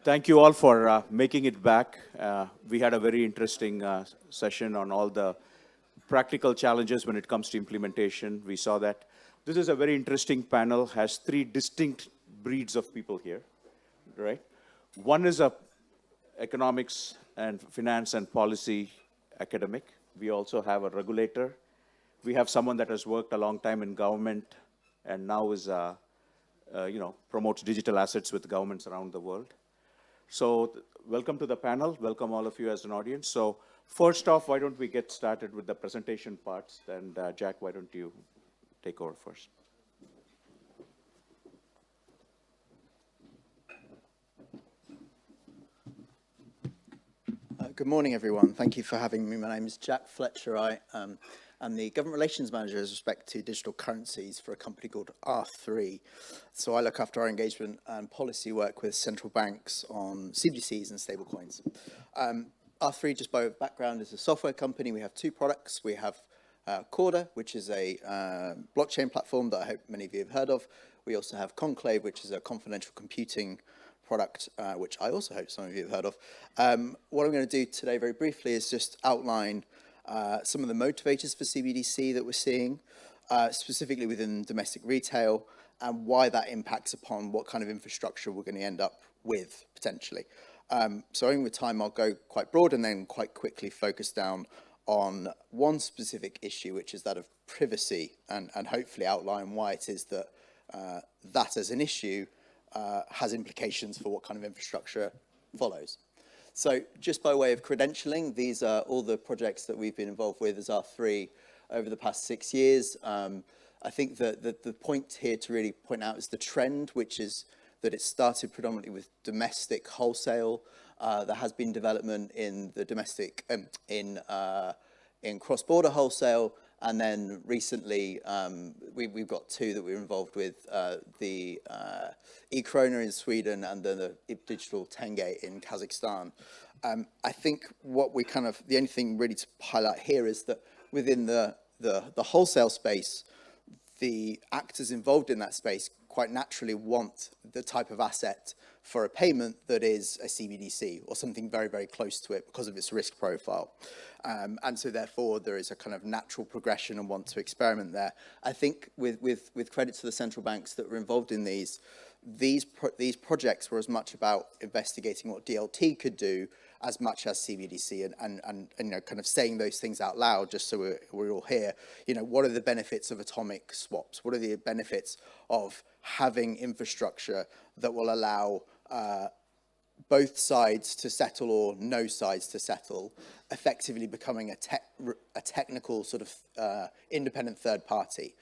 Thank you all for making it back. We had a very interesting session on all the practical challenges when it comes to implementation. We saw that. This is a very interesting panel, has three distinct breeds of people here, right? One is a economics and finance and policy academic. We also have a regulator. We have someone that has worked a long time in government and now is, promotes digital assets with governments around the world. So welcome to the panel. Welcome all of you as an audience. So first off, why don't we get started with the presentation parts? And Jack, why don't you take over first? Good morning, everyone. Thank you for having me. My name is Jack Fletcher. I'm the Government Relations Manager with respect to digital currencies for a company called R3. So I look after our engagement and policy work with central banks on CBDCs and stablecoins. R3, just by background, is a software company. We have two products. We have Corda, which is a blockchain platform that I hope many of you have heard of. We also have Conclave, which is a confidential computing product, which I also hope some of you have heard of. What I'm going to do today very briefly is just outline some of the motivators for CBDC that we're seeing, specifically within domestic retail, and why that impacts upon what kind of infrastructure we're going to end up with, potentially. So over time, I'll go quite broad and then quite quickly focus down on one specific issue, which is that of privacy, and hopefully outline why it is that that as an issue has implications for what kind of infrastructure follows. So just by way of credentialing, these are all the projects that we've been involved with as R3 over the past 6 years. I think that the point here to really point out is the trend, which is that it started predominantly with domestic wholesale. There has been development in the domestic, in cross-border wholesale, and then recently we've got two that we're involved with, the e-krona in Sweden and then the digital tenge in Kazakhstan. I think what we the only thing really to highlight here is that within the wholesale space, the actors involved in that space quite naturally want the type of asset for a payment that is a CBDC or something very, very close to it because of its risk profile. And so therefore there is a kind of natural progression and want to experiment there. I think with credit to the central banks that were involved in these projects were as much about investigating what DLT could do as much as CBDC and kind of saying those things out loud, just so we're all here. What are the benefits of atomic swaps? What are the benefits of having infrastructure that will allow both sides to settle or no sides to settle, effectively becoming a technical sort of independent third party.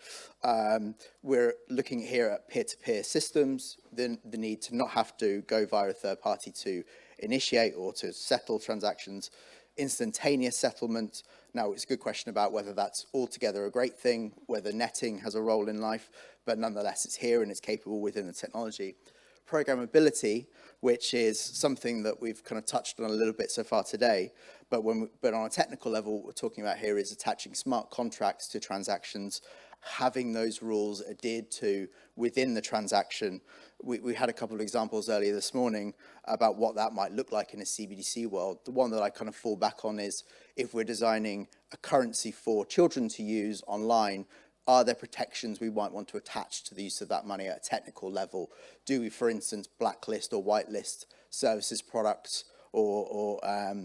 We're looking here at peer-to-peer systems, the need to not have to go via a third party to initiate or to settle transactions, instantaneous settlement. Now, it's a good question about whether that's altogether a great thing, whether netting has a role in life, but nonetheless it's here and it's capable within the technology. Programmability, which is something that we've kind of touched on a little bit so far today, but on a technical level, what we're talking about here is attaching smart contracts to transactions, having those rules adhered to within the transaction. We had a couple of examples earlier this morning about what that might look like in a CBDC world. The one that I kind of fall back on is if we're designing a currency for children to use online, are there protections we might want to attach to the use of that money at a technical level? Do we, for instance, blacklist or whitelist services, products, or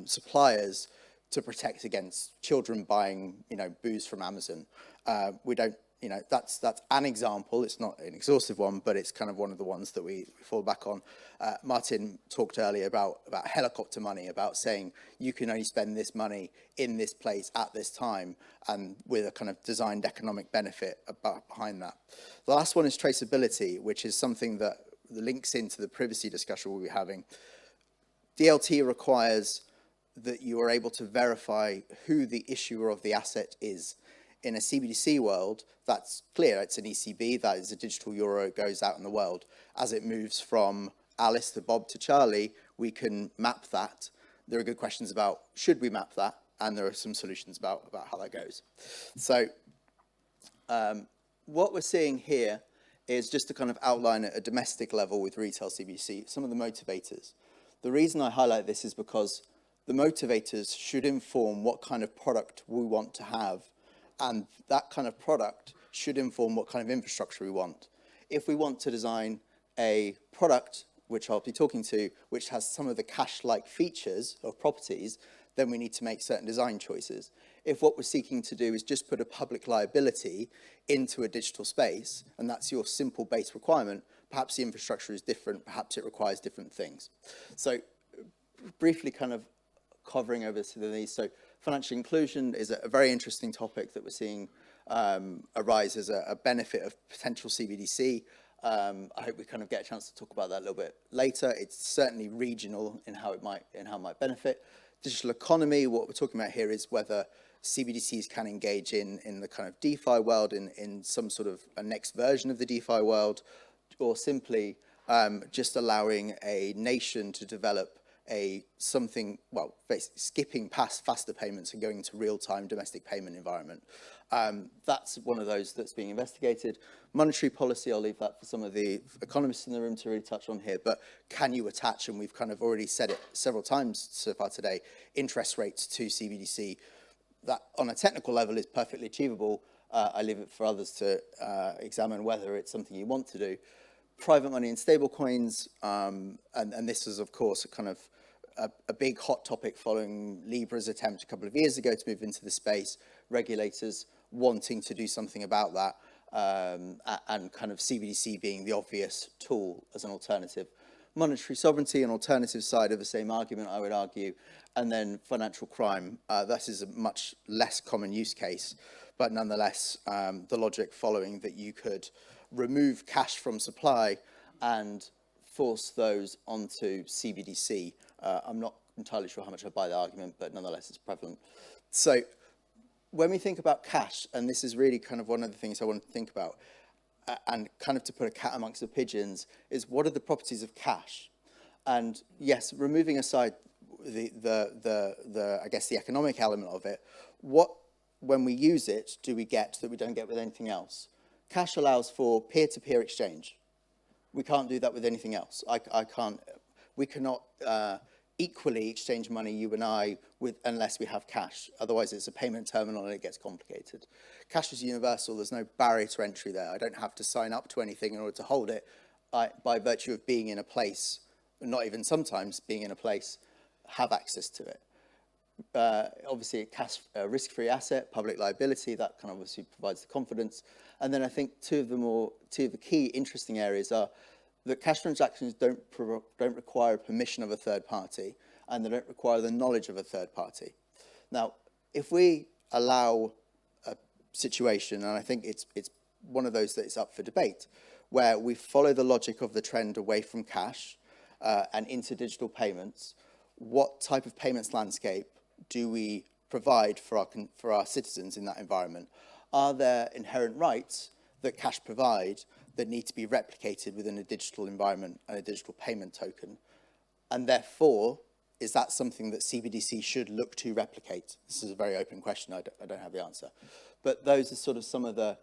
suppliers to protect against children buying, booze from Amazon? We don't, that's an example. It's not an exhaustive one, but it's kind of one of the ones that we fall back on. Martin talked earlier about helicopter money, about saying you can only spend this money in this place at this time, and with a kind of designed economic benefit behind that. The last one is traceability, which is something that links into the privacy discussion we'll be having. DLT requires that you are able to verify who the issuer of the asset is. In a CBDC world, that's clear. It's an ECB, that is a digital euro, it goes out in the world. As it moves from Alice to Bob to Charlie, we can map that. There are good questions about should we map that, and there are some solutions about how that goes. So what we're seeing here is just to kind of outline at a domestic level with retail CBDC, some of the motivators. The reason I highlight this is because the motivators should inform what kind of product we want to have, and that kind of product should inform what kind of infrastructure we want. If we want to design a product, which I'll be talking to, which has some of the cash-like features of properties, then we need to make certain design choices. If what we're seeking to do is just put a public liability into a digital space, and that's your simple base requirement, perhaps the infrastructure is different, perhaps it requires different things. So briefly kind of covering over to these. So financial inclusion is a very interesting topic that we're seeing arise as a benefit of potential CBDC. I hope we kind of get a chance to talk about that a little bit later. It's certainly regional in how it might benefit. Digital economy, what we're talking about here is whether CBDCs can engage in the kind of DeFi world, in some sort of a next version of the DeFi world, or simply just allowing a nation to develop something, well, basically skipping past faster payments and going into real-time domestic payment environment. That's one of those that's being investigated. Monetary policy, I'll leave that for some of the economists in the room to really touch on here, but can you attach, and we've kind of already said it several times so far today, interest rates to CBDC? That on a technical level is perfectly achievable. I leave it for others to examine whether it's something you want to do. Private money in stablecoins, and this is, of course, a kind of a big hot topic following Libra's attempt a couple of years ago to move into the space, regulators wanting to do something about that, and kind of CBDC being the obvious tool as an alternative. Monetary sovereignty, an alternative side of the same argument, I would argue, and then financial crime. That is a much less common use case, but nonetheless, the logic following that you could remove cash from supply and force those onto CBDC. I'm not entirely sure how much I buy the argument, but nonetheless, it's prevalent. So when we think about cash, and this is really kind of one of the things I want to think about, and kind of to put a cat amongst the pigeons, is what are the properties of cash? And yes, removing aside the I guess the economic element of it, what, when we use it, do we get that we don't get with anything else? Cash allows for peer-to-peer exchange. We can't do that with anything else. We cannot equally exchange money, you and I, unless we have cash. Otherwise, it's a payment terminal and it gets complicated. Cash is universal. There's no barrier to entry there. I don't have to sign up to anything in order to hold it. By virtue of being in a place, not even sometimes being in a place, have access to it. Obviously, a cash risk-free asset, public liability, that kind of obviously provides the confidence. And then I think two of the key interesting areas are that cash transactions don't require permission of a third party, and they don't require the knowledge of a third party. Now, if we allow a situation, and I think it's one of those that is up for debate, where we follow the logic of the trend away from cash and into digital payments, what type of payments landscape do we provide for our citizens in that environment? Are there inherent rights that cash provide that need to be replicated within a digital environment and a digital payment token? And therefore, is that something that CBDC should look to replicate? This is a very open question. I don't have the answer. But those are sort of some of the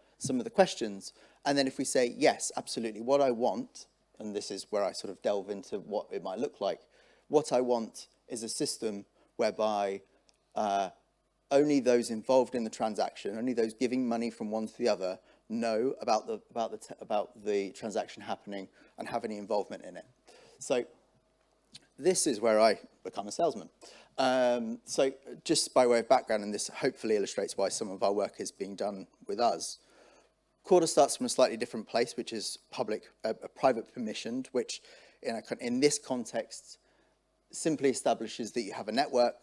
questions. And then if we say, yes, absolutely, what I want, and this is where I sort of delve into what it might look like, what I want is a system whereby only those involved in the transaction, only those giving money from one to the other, know about the transaction happening and have any involvement in it. So this is where I become a salesman. So just by way of background, and this hopefully illustrates why some of our work is being done with us. Quarter starts from a slightly different place, which is private permissioned, which in this context simply establishes that you have a network,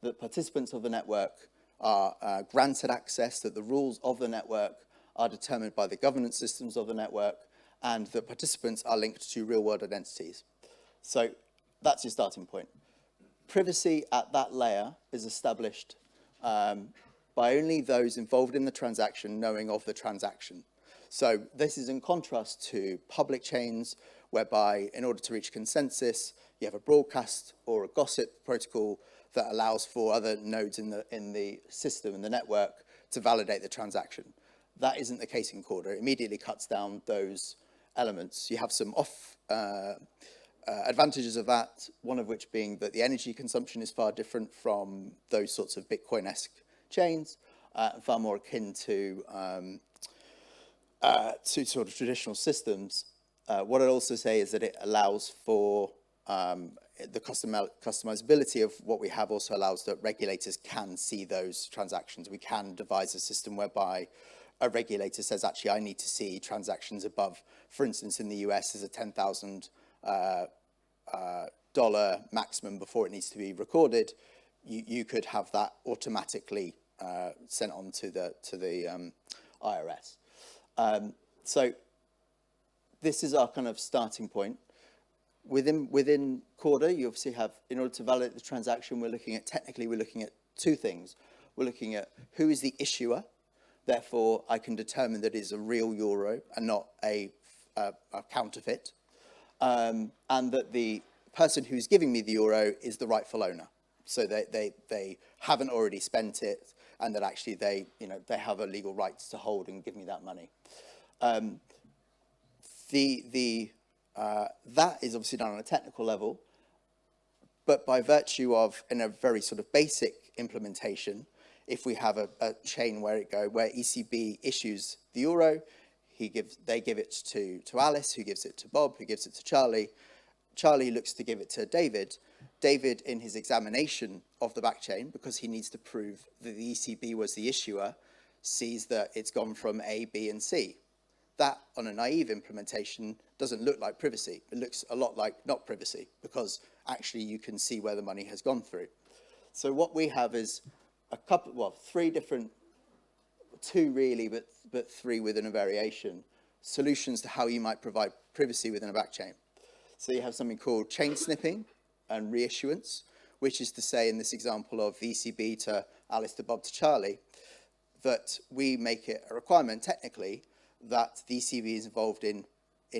that participants of the network are granted access, that the rules of the network are determined by the governance systems of the network, and that participants are linked to real-world identities. So that's your starting point. Privacy at that layer is established by only those involved in the transaction knowing of the transaction. So this is in contrast to public chains, whereby in order to reach consensus, you have a broadcast or a gossip protocol that allows for other nodes in the system, in the network, to validate the transaction. That isn't the case in Corda. It immediately cuts down those elements. You have some advantages of that, one of which being that the energy consumption is far different from those sorts of Bitcoin-esque chains, far more akin to sort of traditional systems. What I'd also say is that it allows for the customizability of what we have also allows that regulators can see those transactions. We can devise a system whereby a regulator says, actually, I need to see transactions above, for instance, in the US, there's a $10,000 maximum before it needs to be recorded. You could have that automatically sent on to the IRS. So this is our kind of starting point. Within Corda, you obviously have, in order to validate the transaction, we're looking at two things. We're looking at who is the issuer, therefore I can determine that it is a real euro and not a counterfeit, and that the person who's giving me the euro is the rightful owner. So they haven't already spent it, and that actually they have a legal right to hold and give me that money. That is obviously done on a technical level, but by virtue of, in a very sort of basic implementation, if we have a chain where ECB issues the euro, they give it to Alice, who gives it to Bob, who gives it to Charlie. Charlie looks to give it to David. David, in his examination of the backchain, because he needs to prove that the ECB was the issuer, sees that it's gone from A, B, and C. That, on a naive implementation, doesn't look like privacy. It looks a lot like not privacy, because actually you can see where the money has gone through. So what we have is two really, but three within a variation, solutions to how you might provide privacy within a backchain. So you have something called chain snipping and reissuance, which is to say, in this example of the ECB to Alice to Bob to Charlie, that we make it a requirement technically that the ECB is involved in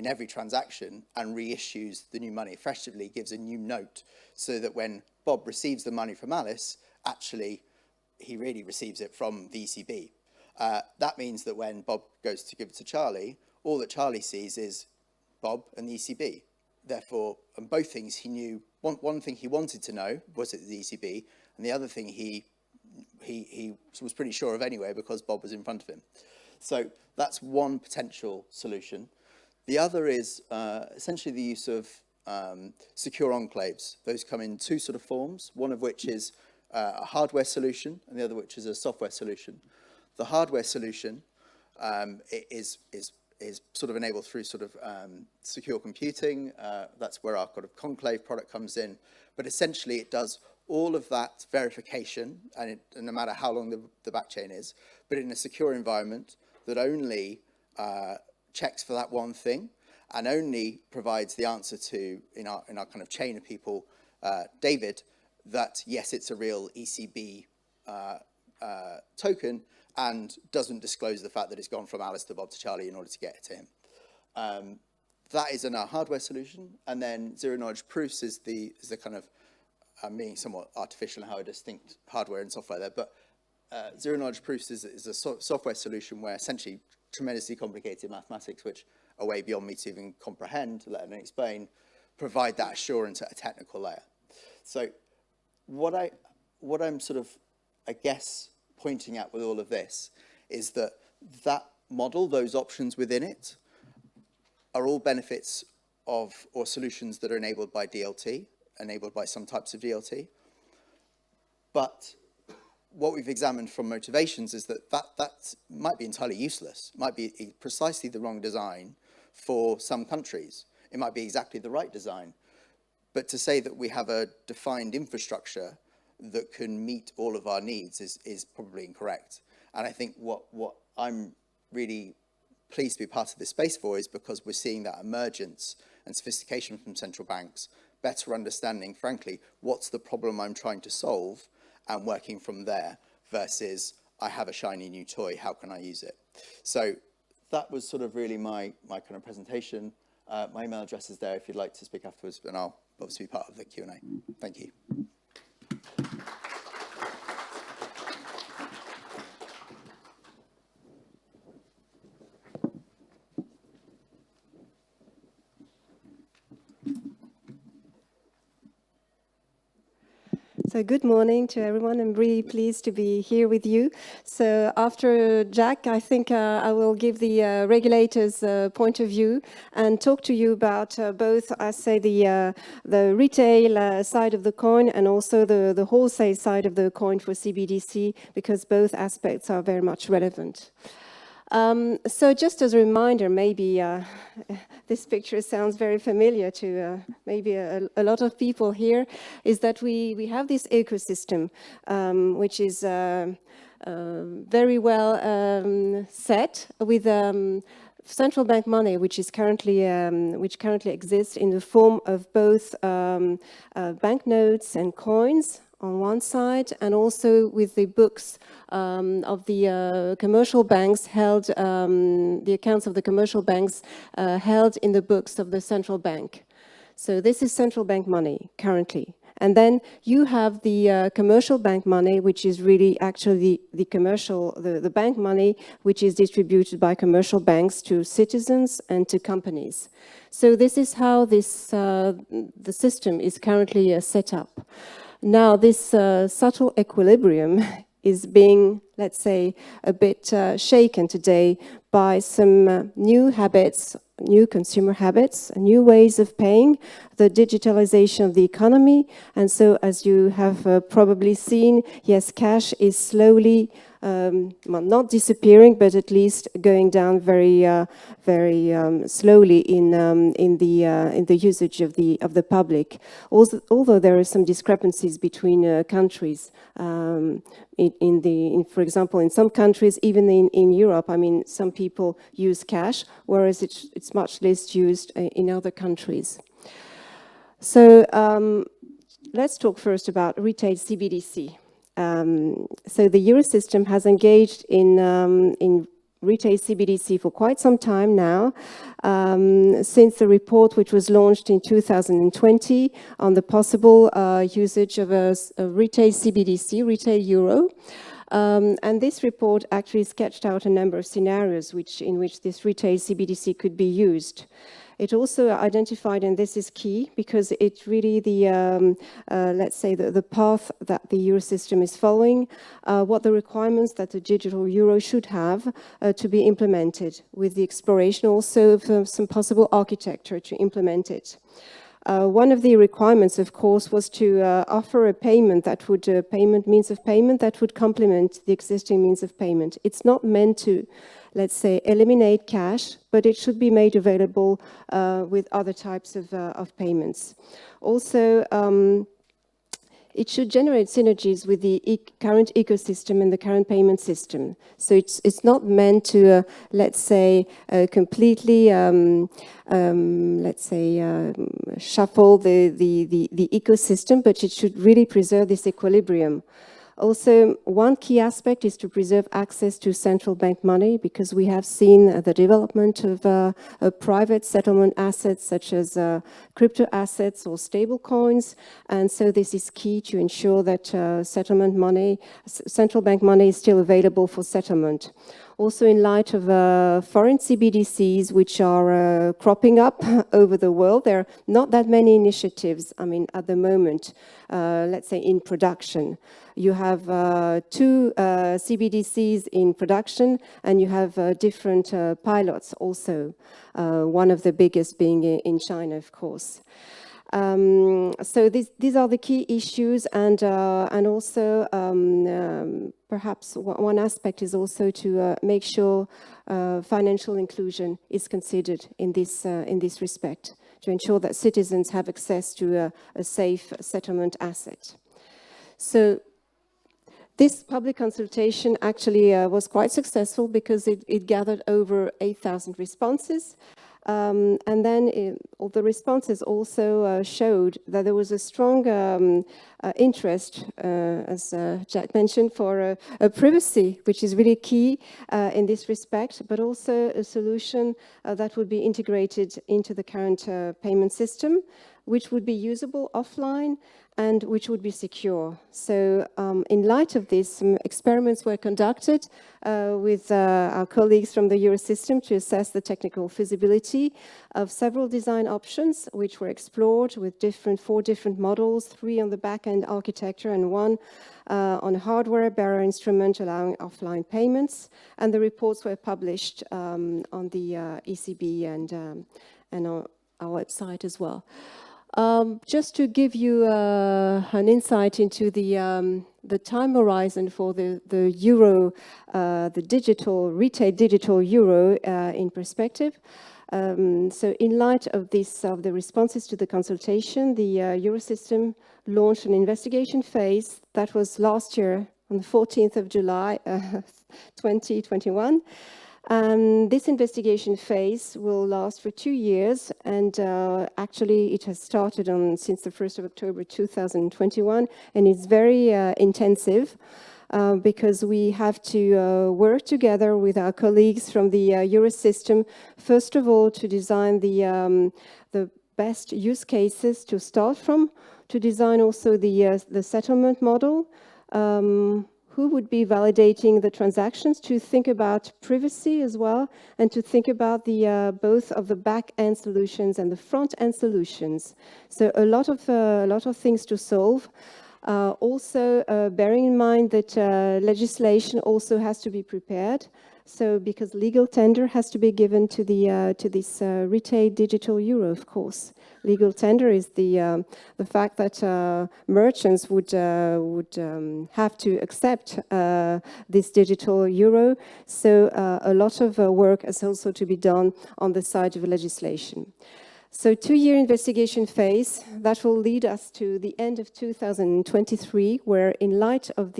every transaction and reissues the new money, effectively gives a new note, so that when Bob receives the money from Alice, actually he really receives it from the ECB. That means that when Bob goes to give it to Charlie, all that Charlie sees is Bob and the ECB. Therefore, on both things he knew, one thing he wanted to know was it the ECB, and the other thing he was pretty sure of anyway because Bob was in front of him. So that's one potential solution. The other is essentially the use of secure enclaves. Those come in two sort of forms, one of which is a hardware solution and the other which is a software solution. The hardware solution is sort of enabled through sort of secure computing. That's where our kind of conclave product comes in. But essentially it does all of that verification, and no matter how long the backchain is, but in a secure environment that only checks for that one thing and only provides the answer to, in our kind of chain of people, David, that yes, it's a real ECB token, and doesn't disclose the fact that it's gone from Alice to Bob to Charlie in order to get it to him. That is in our hardware solution, and then zero knowledge proofs is the kind of, being somewhat artificial in how I distinct hardware and software there, but zero knowledge proofs is a software solution where essentially tremendously complicated mathematics, which are way beyond me to even comprehend, let alone explain, provide that assurance at a technical layer. So what I'm sort of, I guess, pointing at with all of this is that model, those options within it, are all benefits of, or solutions that are enabled by DLT, enabled by some types of DLT. But what we've examined from motivations is that might be entirely useless, might be precisely the wrong design for some countries. It might be exactly the right design. But to say that we have a defined infrastructure that can meet all of our needs is probably incorrect. And I think what I'm really pleased to be part of this space for is because we're seeing that emergence and sophistication from central banks, better understanding, frankly, what's the problem I'm trying to solve, and working from there versus I have a shiny new toy, how can I use it? So that was sort of really my kind of presentation. My email address is there if you'd like to speak afterwards, and I'll obviously be part of the Q&A. Thank you. So good morning to everyone. I'm really pleased to be here with you. So after Jack, I think I will give the regulators' point of view and talk to you about both, I say, the retail side of the coin and also the wholesale side of the coin for CBDC, because both aspects are very much relevant. So just as a reminder, maybe this picture sounds very familiar to maybe a lot of people here, is that we have this ecosystem which is very well set with central bank money, which currently exists in the form of both banknotes and coins on one side, and also with the books of the commercial banks held, the accounts of the commercial banks held in the books of the central bank. So this is central bank money currently. And then you have the commercial bank money, which is really actually the bank money, which is distributed by commercial banks to citizens and to companies. So this is how the system is currently set up. Now, this subtle equilibrium is being, let's say, a bit shaken today by some new habits, new consumer habits, new ways of paying, the digitalization of the economy. And so, as you have probably seen, yes, cash is slowly, not disappearing, but at least going down very slowly in the usage of the public. Also, although there are some discrepancies between countries, for example, in some countries, even in Europe, I mean, some people use cash, whereas it's much less used in other countries. So let's talk first about retail CBDC. So the Eurosystem has engaged in retail CBDC for quite some time now, since the report which was launched in 2020 on the possible usage of a retail CBDC, retail euro. And this report actually sketched out a number of scenarios in which this retail CBDC could be used. It also identified, and this is key, because it's really let's say, the path that the Eurosystem is following, what the requirements that the digital euro should have to be implemented, with the exploration also of some possible architecture to implement it. One of the requirements, of course, was to offer a payment that would, means of payment that would complement the existing means of payment. It's not meant to, let's say, eliminate cash, but it should be made available with other types of payments. Also, it should generate synergies with the current ecosystem and the current payment system. So it's not meant to, let's say, completely, let's say, shuffle the ecosystem, but it should really preserve this equilibrium. Also, one key aspect is to preserve access to central bank money, because we have seen the development of private settlement assets such as crypto assets or stable coins. And so this is key to ensure that settlement money, central bank money, is still available for settlement. Also, in light of foreign CBDCs which are cropping up over the world, there are not that many initiatives, I mean, at the moment, let's say, in production. You have two CBDCs in production, and you have different pilots also, one of the biggest being in China, of course. So these are the key issues, and also perhaps one aspect is also to make sure financial inclusion is considered in this respect, to ensure that citizens have access to a safe settlement asset. So this public consultation actually was quite successful, because it gathered over 8,000 responses. And then all the responses also showed that there was a strong interest, as Jack mentioned, for privacy, which is really key in this respect, but also a solution that would be integrated into the current payment system, which would be usable offline and which would be secure. So in light of this, some experiments were conducted with our colleagues from the Eurosystem to assess the technical feasibility of several design options, which were explored with 4 different models, 3 on the back-end architecture and 1 on a hardware bearer instrument allowing offline payments. And the reports were published on the ECB and on our website as well. Just to give you an insight into the time horizon for the euro, the digital, retail digital euro in perspective. So in light of this, of the responses to the consultation, the Eurosystem launched an investigation phase that was last year on the 14th of July 2021. This investigation phase will last for 2 years, and actually it has started since the 1st of October 2021, and it's very intensive because we have to work together with our colleagues from the Eurosystem, first of all, to design the best use cases to start from, to design also the settlement model, who would be validating the transactions, to think about privacy as well, and to think about the both of the back-end solutions and the front-end solutions. So a lot of things to solve. Also, bearing in mind that legislation also has to be prepared. So, because legal tender has to be given to this retail digital euro, of course. Legal tender is the fact that merchants would have to accept this digital euro. So, a lot of work has also to be done on the side of legislation. So 2-year investigation phase that will lead us to the end of 2023, where in light of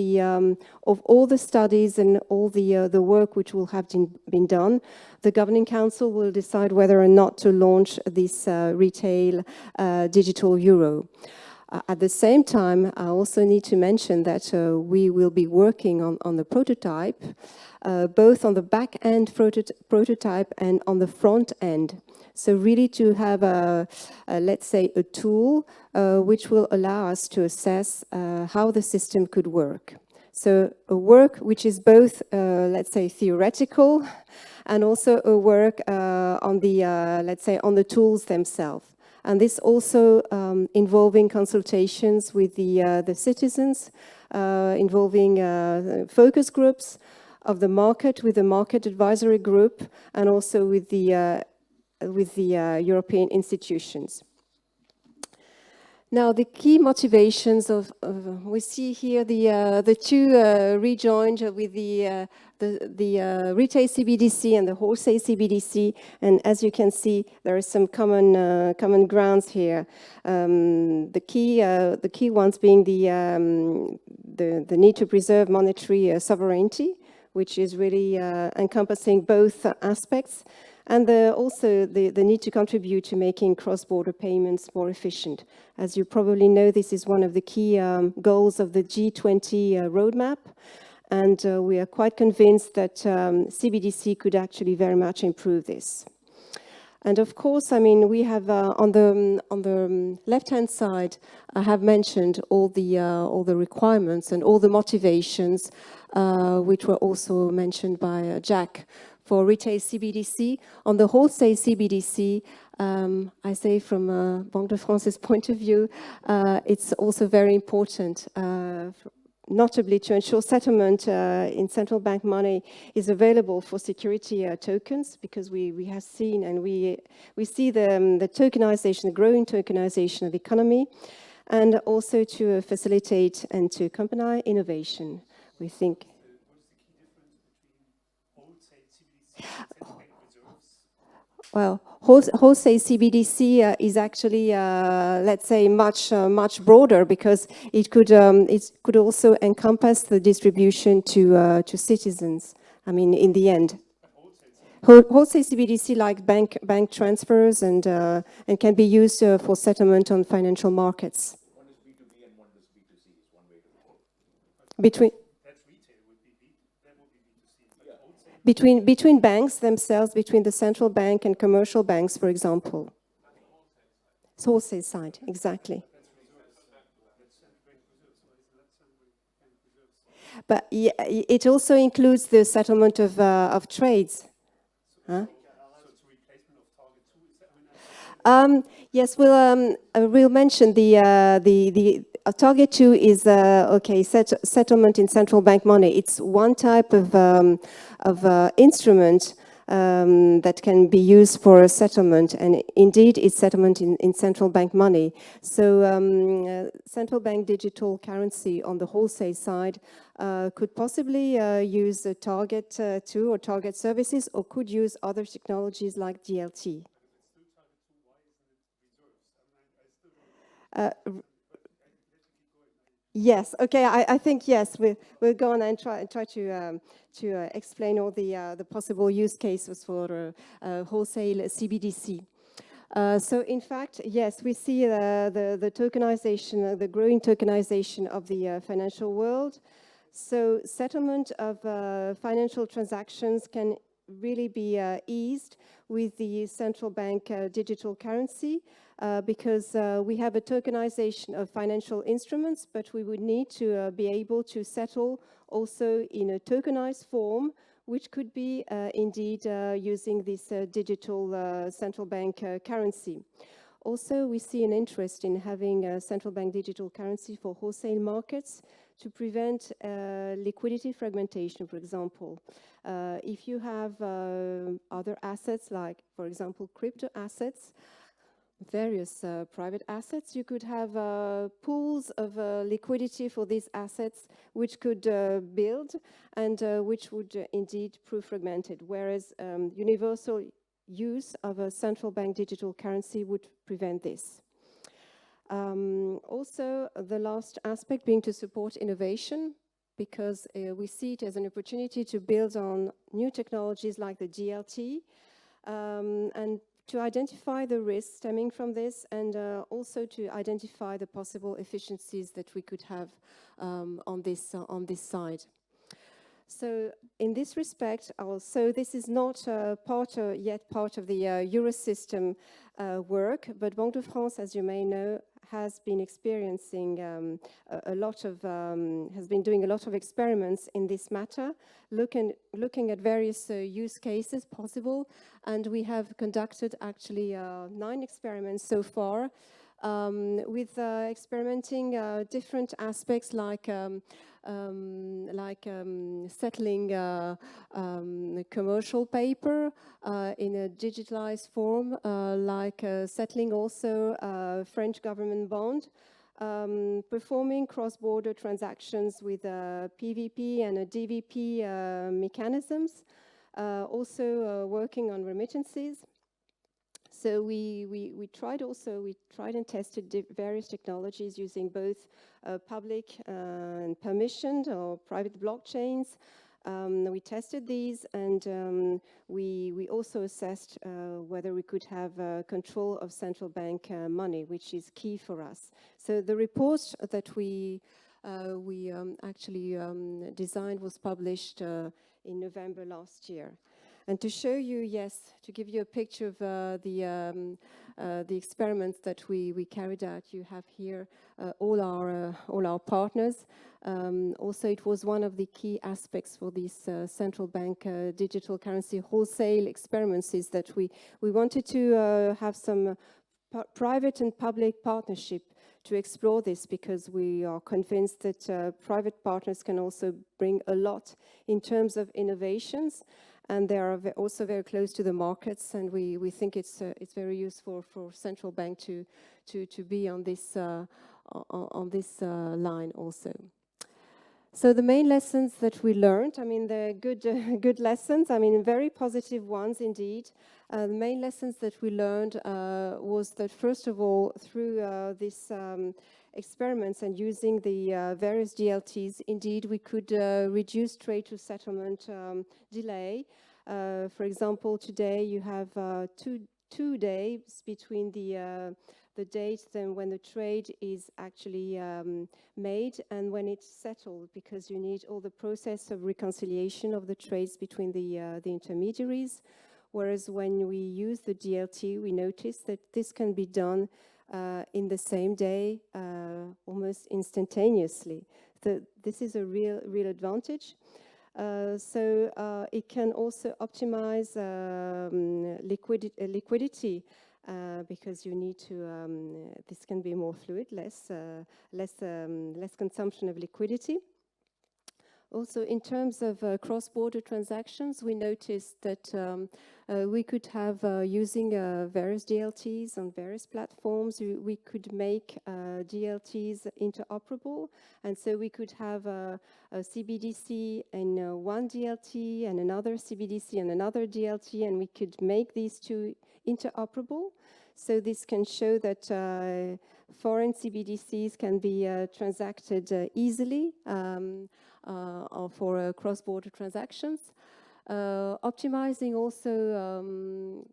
of all the studies and all the work which will have been done, the Governing Council will decide whether or not to launch this retail digital euro. At the same time, I also need to mention that we will be working on the prototype, both on the back-end prototype and on the front end. So really to have let's say, a tool which will allow us to assess how the system could work. So a work which is both, let's say, theoretical and also a work on the, let's say, on the tools themselves. And this also involving consultations with the citizens, involving focus groups of the market, with the market advisory group, and also with the European institutions. Now, the key motivations we see here the two rejoined with the retail CBDC and the wholesale CBDC, and as you can see, there are some common grounds here. The key ones being the need to preserve monetary sovereignty, which is really encompassing both aspects. And also the need to contribute to making cross-border payments more efficient. As you probably know, this is one of the key goals of the G20 roadmap. And we are quite convinced that CBDC could actually very much improve this. And of course, I mean, we have on the left-hand side, I have mentioned all the requirements and all the motivations, which were also mentioned by Jack. For retail CBDC, on the wholesale CBDC, I say from Banque de France's point of view, it's also very important, notably to ensure settlement in central bank money is available for security tokens, because we have seen and we see the tokenization, the growing tokenization of the economy, and also to facilitate and to accompany innovation. We think. Well, wholesale CBDC is actually, let's say, much broader, because it could also encompass the distribution to citizens. I mean, in the end, wholesale CBDC like bank transfers and can be used for settlement on financial markets. One is B2B and one is B2C. Is one way to look at it. Between banks themselves, between the central bank and commercial banks, for example. wholesale side, exactly. But yeah, it also includes the settlement of trades. Huh? Yes, we'll mention the target 2 is settlement in central bank money. It's one type of instrument that can be used for a settlement, and indeed it's settlement in central bank money. So central bank digital currency on the wholesale side could possibly use the target 2 or target services, or could use other technologies like DLT. Yes. Okay. I think yes. We'll go on and try to explain all the possible use cases for wholesale CBDC. So in fact, yes, we see the tokenization, the growing tokenization of the financial world. So settlement of financial transactions can really be eased with the central bank digital currency. Because we have a tokenization of financial instruments, but we would need to be able to settle also in a tokenized form, which could be indeed using this digital central bank currency. Also, we see an interest in having a central bank digital currency for wholesale markets to prevent liquidity fragmentation, for example. If you have other assets, like, for example, crypto assets, various private assets, you could have pools of liquidity for these assets which could build and which would indeed prove fragmented, whereas universal use of a central bank digital currency would prevent this. Also, the last aspect being to support innovation, because we see it as an opportunity to build on new technologies like the DLT, and to identify the risks stemming from this, and also to identify the possible efficiencies that we could have on this side. So in this respect, also this is not yet part of the Eurosystem work, but Banque de France, as you may know, has been experiencing has been doing a lot of experiments in this matter, looking at various use cases possible, and we have conducted actually 9 experiments so far, with experimenting different aspects like settling commercial paper in a digitalized form, like settling also French government bond, performing cross-border transactions with PVP and DVP mechanisms, also working on remittances. So we tried and tested various technologies using both public and permissioned or private blockchains. We tested these, and we also assessed whether we could have control of central bank money, which is key for us. So the report that we actually designed was published in November last year. And to show you, yes, to give you a picture of the experiments that we carried out, you have here all our partners. Also, it was one of the key aspects for these central bank digital currency wholesale experiments, is that we wanted to have some private and public partnership to explore this, because we are convinced that private partners can also bring a lot in terms of innovations. And they are also very close to the markets, and we think it's very useful for central bank to be on this line also. So the main lessons that we learned, I mean, they're good lessons. I mean, very positive ones indeed. The main lessons that we learned was that, first of all, through these experiments and using the various DLTs, indeed, we could reduce trade to settlement delay. For example, today you have two days between the date then when the trade is actually made and when it's settled, because you need all the process of reconciliation of the trades between the intermediaries. Whereas when we use the DLT, we notice that this can be done in the same day, almost instantaneously. This is a real advantage. It can also optimize liquidity because you need to. This can be more fluid, less consumption of liquidity. Also, in terms of cross-border transactions, we noticed that we could have, using various DLTs on various platforms, we could make DLTs interoperable. And so we could have a CBDC in one DLT and another CBDC and another DLT, and we could make these two interoperable. So this can show that foreign CBDCs can be transacted easily for cross-border transactions. Optimizing also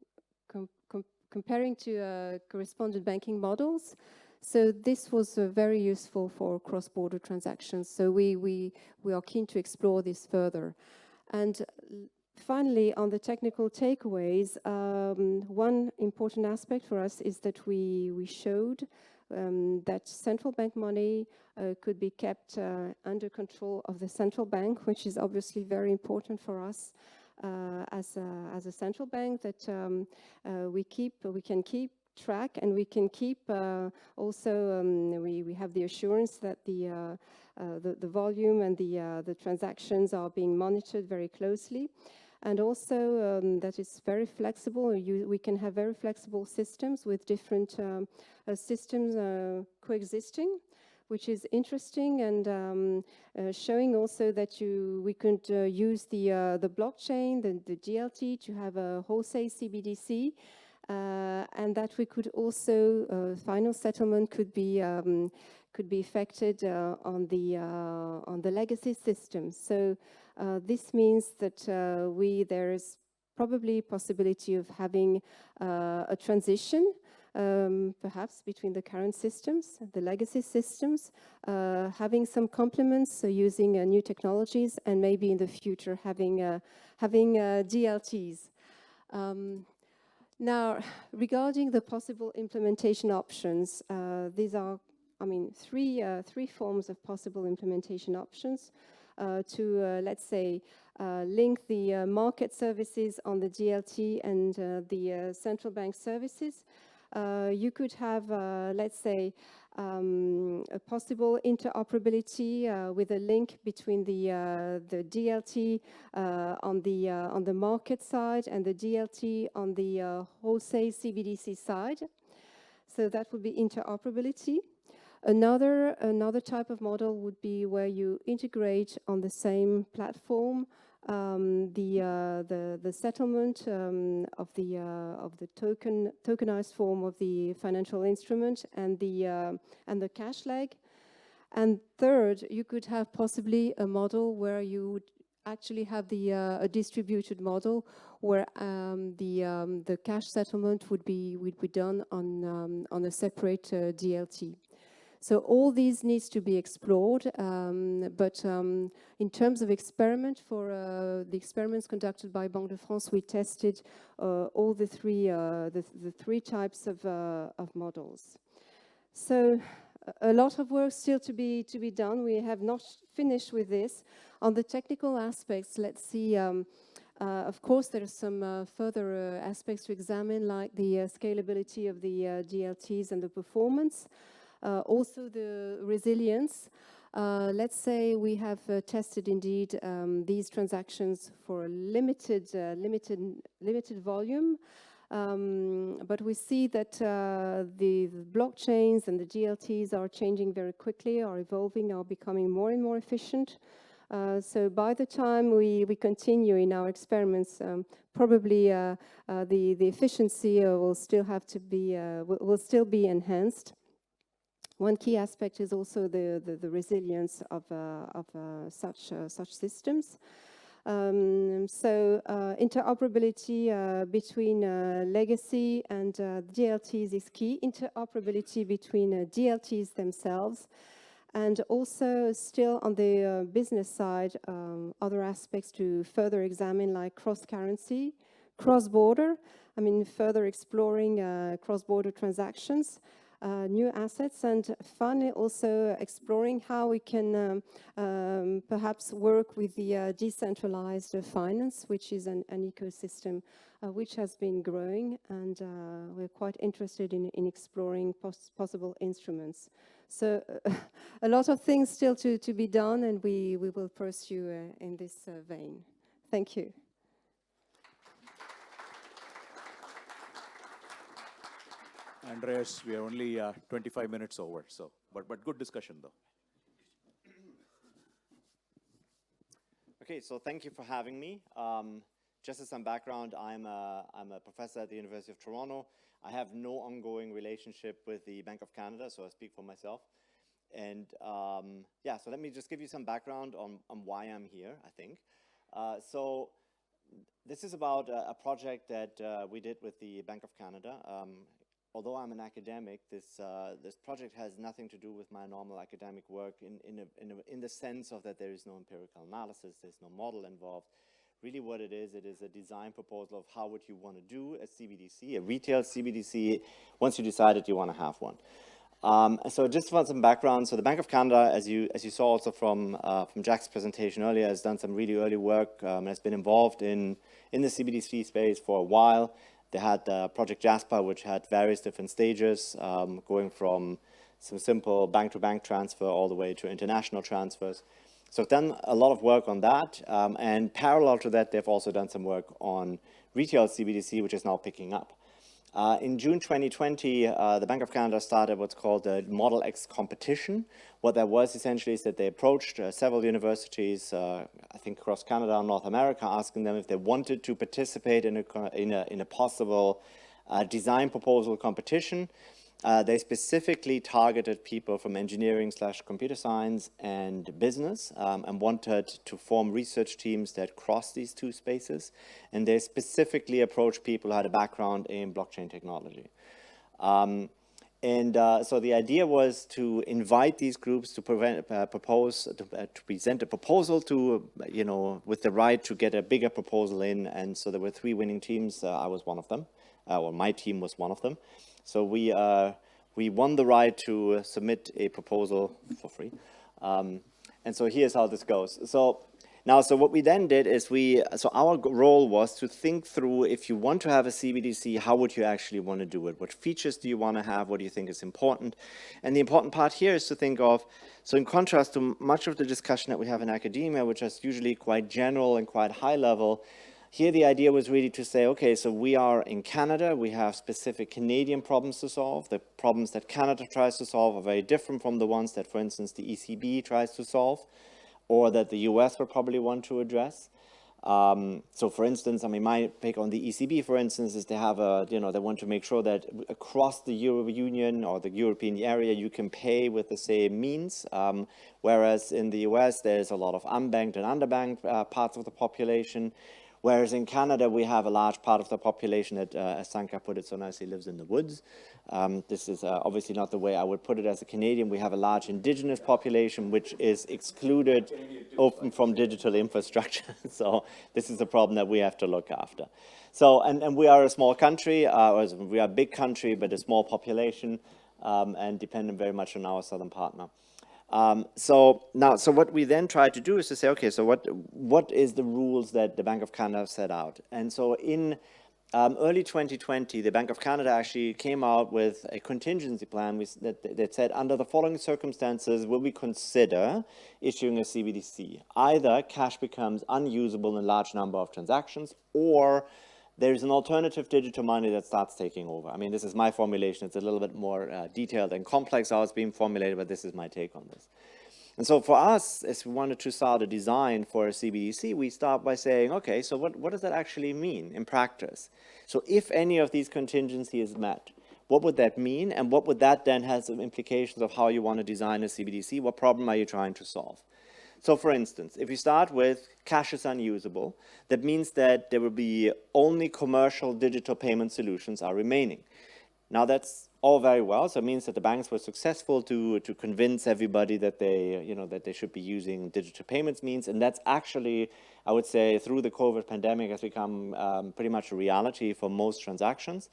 comparing to correspondent banking models. So this was very useful for cross-border transactions. So we are keen to explore this further. And finally, on the technical takeaways, one important aspect for us is that we showed that central bank money could be kept under control of the central bank, which is obviously very important for us as a central bank, that we can keep track, and we can keep also we have the assurance that the volume and the transactions are being monitored very closely. And also that it's very flexible. We can have very flexible systems with different systems coexisting, which is interesting, and showing also that we could use the blockchain, the DLT, to have a wholesale CBDC, and that we could also final settlement could be effected on the legacy system. So this means that there is probably possibility of having a transition, perhaps between the current systems, the legacy systems, having some complements, so using new technologies, and maybe in the future having DLTs. Now, regarding the possible implementation options, these are, three forms of possible implementation options to, let's say, link the market services on the DLT and the central bank services. You could have, let's say, a possible interoperability with a link between the DLT on the market side and the DLT on the wholesale CBDC side. So that would be interoperability. Another type of model would be where you integrate on the same platform the settlement of the tokenized form of the financial instrument and the cash leg. And third, you could have possibly a model where you would actually have a distributed model where the cash settlement would be done on a separate DLT. So all these needs to be explored, but in terms of experiment, for the experiments conducted by Banque de France, we tested all the three types of models. So a lot of work still to be done. We have not finished with this. On the technical aspects, let's see. Of course, there are some further aspects to examine, like the scalability of the DLTs and the performance. Also the resilience. Let's say we have tested indeed these transactions for a limited volume, but we see that the blockchains and the DLTs are changing very quickly, are evolving, are becoming more and more efficient. So by the time we continue in our experiments, probably the efficiency will still be enhanced. One key aspect is also the resilience of such systems. So interoperability between legacy and DLTs is key. Interoperability between DLTs themselves, and also still on the business side, other aspects to further examine, like cross-currency, cross-border. Further exploring cross-border transactions. new assets, and finally also exploring how we can perhaps work with the decentralized finance, which is an ecosystem which has been growing, and we're quite interested in exploring possible instruments. So a lot of things still to be done, and we will pursue in this vein. Thank you. Andreas, we are only 25 minutes over, so but good discussion though. Okay, so thank you for having me. Just as some background, I'm a professor at the University of Toronto. I have no ongoing relationship with the Bank of Canada, so I speak for myself. And yeah, so let me just give you some background on why I'm here, I think. So this is about a project that we did with the Bank of Canada. Although I'm an academic, this project has nothing to do with my normal academic work in the sense of that there is no empirical analysis, there's no model involved. Really what it is a design proposal of how would you want to do a CBDC, a retail CBDC, once you decided you want to have one. So just for some background, so the Bank of Canada, as you saw also from Jack's presentation earlier, has done some really early work, has been involved in the CBDC space for a while. They had Project Jasper, which had various different stages, going from some simple bank-to-bank transfer all the way to international transfers. So I've done a lot of work on that, and parallel to that, they've also done some work on retail CBDC, which is now picking up. In June 2020, the Bank of Canada started what's called the Model X competition. What that was essentially is that they approached several universities, I think across Canada and North America, asking them if they wanted to participate in a possible design proposal competition. They specifically targeted people from engineering/computer science and business, and wanted to form research teams that cross these two spaces. And they specifically approached people who had a background in blockchain technology. So the idea was to invite these groups to present a proposal to, with the right to get a bigger proposal in. And so there were 3 winning teams. I was one of them, or my team was one of them. So we won the right to submit a proposal for free. And so here's how this goes. So what we then did is so our role was to think through, if you want to have a CBDC, how would you actually want to do it? What features do you want to have? What do you think is important? And the important part here is to think of, so in contrast to much of the discussion that we have in academia, which is usually quite general and quite high level, here the idea was really to say, okay, so we are in Canada, we have specific Canadian problems to solve. The problems that Canada tries to solve are very different from the ones that, for instance, the ECB tries to solve, or that the US would probably want to address. So for instance, my pick on the ECB, for instance, is they have they want to make sure that across the Euro Union or the European area, you can pay with the same means. Whereas in the US, there's a lot of unbanked and underbanked parts of the population. Whereas in Canada, we have a large part of the population that, as Sankar put it so nicely, lives in the woods. This is obviously not the way I would put it as a Canadian. We have a large indigenous population, which is excluded often from digital infrastructure. So this is a problem that we have to look after. So, and we are a small country, we are a big country, but a small population, and dependent very much on our southern partner. So what we then try to do is to say, okay, so what is the rules that the Bank of Canada set out? And so in early 2020, the Bank of Canada actually came out with a contingency plan that said, under the following circumstances, will we consider issuing a CBDC? Either cash becomes unusable in a large number of transactions, or there's an alternative digital money that starts taking over. This is my formulation. It's a little bit more detailed and complex how it's being formulated, but this is my take on this. And so for us, as we wanted to start a design for a CBDC, we start by saying, okay, so what does that actually mean in practice? So if any of these contingencies is met, what would that mean? And what would that then have some implications of how you want to design a CBDC? What problem are you trying to solve? So for instance, if you start with cash is unusable, that means that there will be only commercial digital payment solutions are remaining. Now that's all very well. So it means that the banks were successful to convince everybody that they should be using digital payments means. And that's actually, I would say, through the COVID pandemic has become pretty much a reality for most transactions.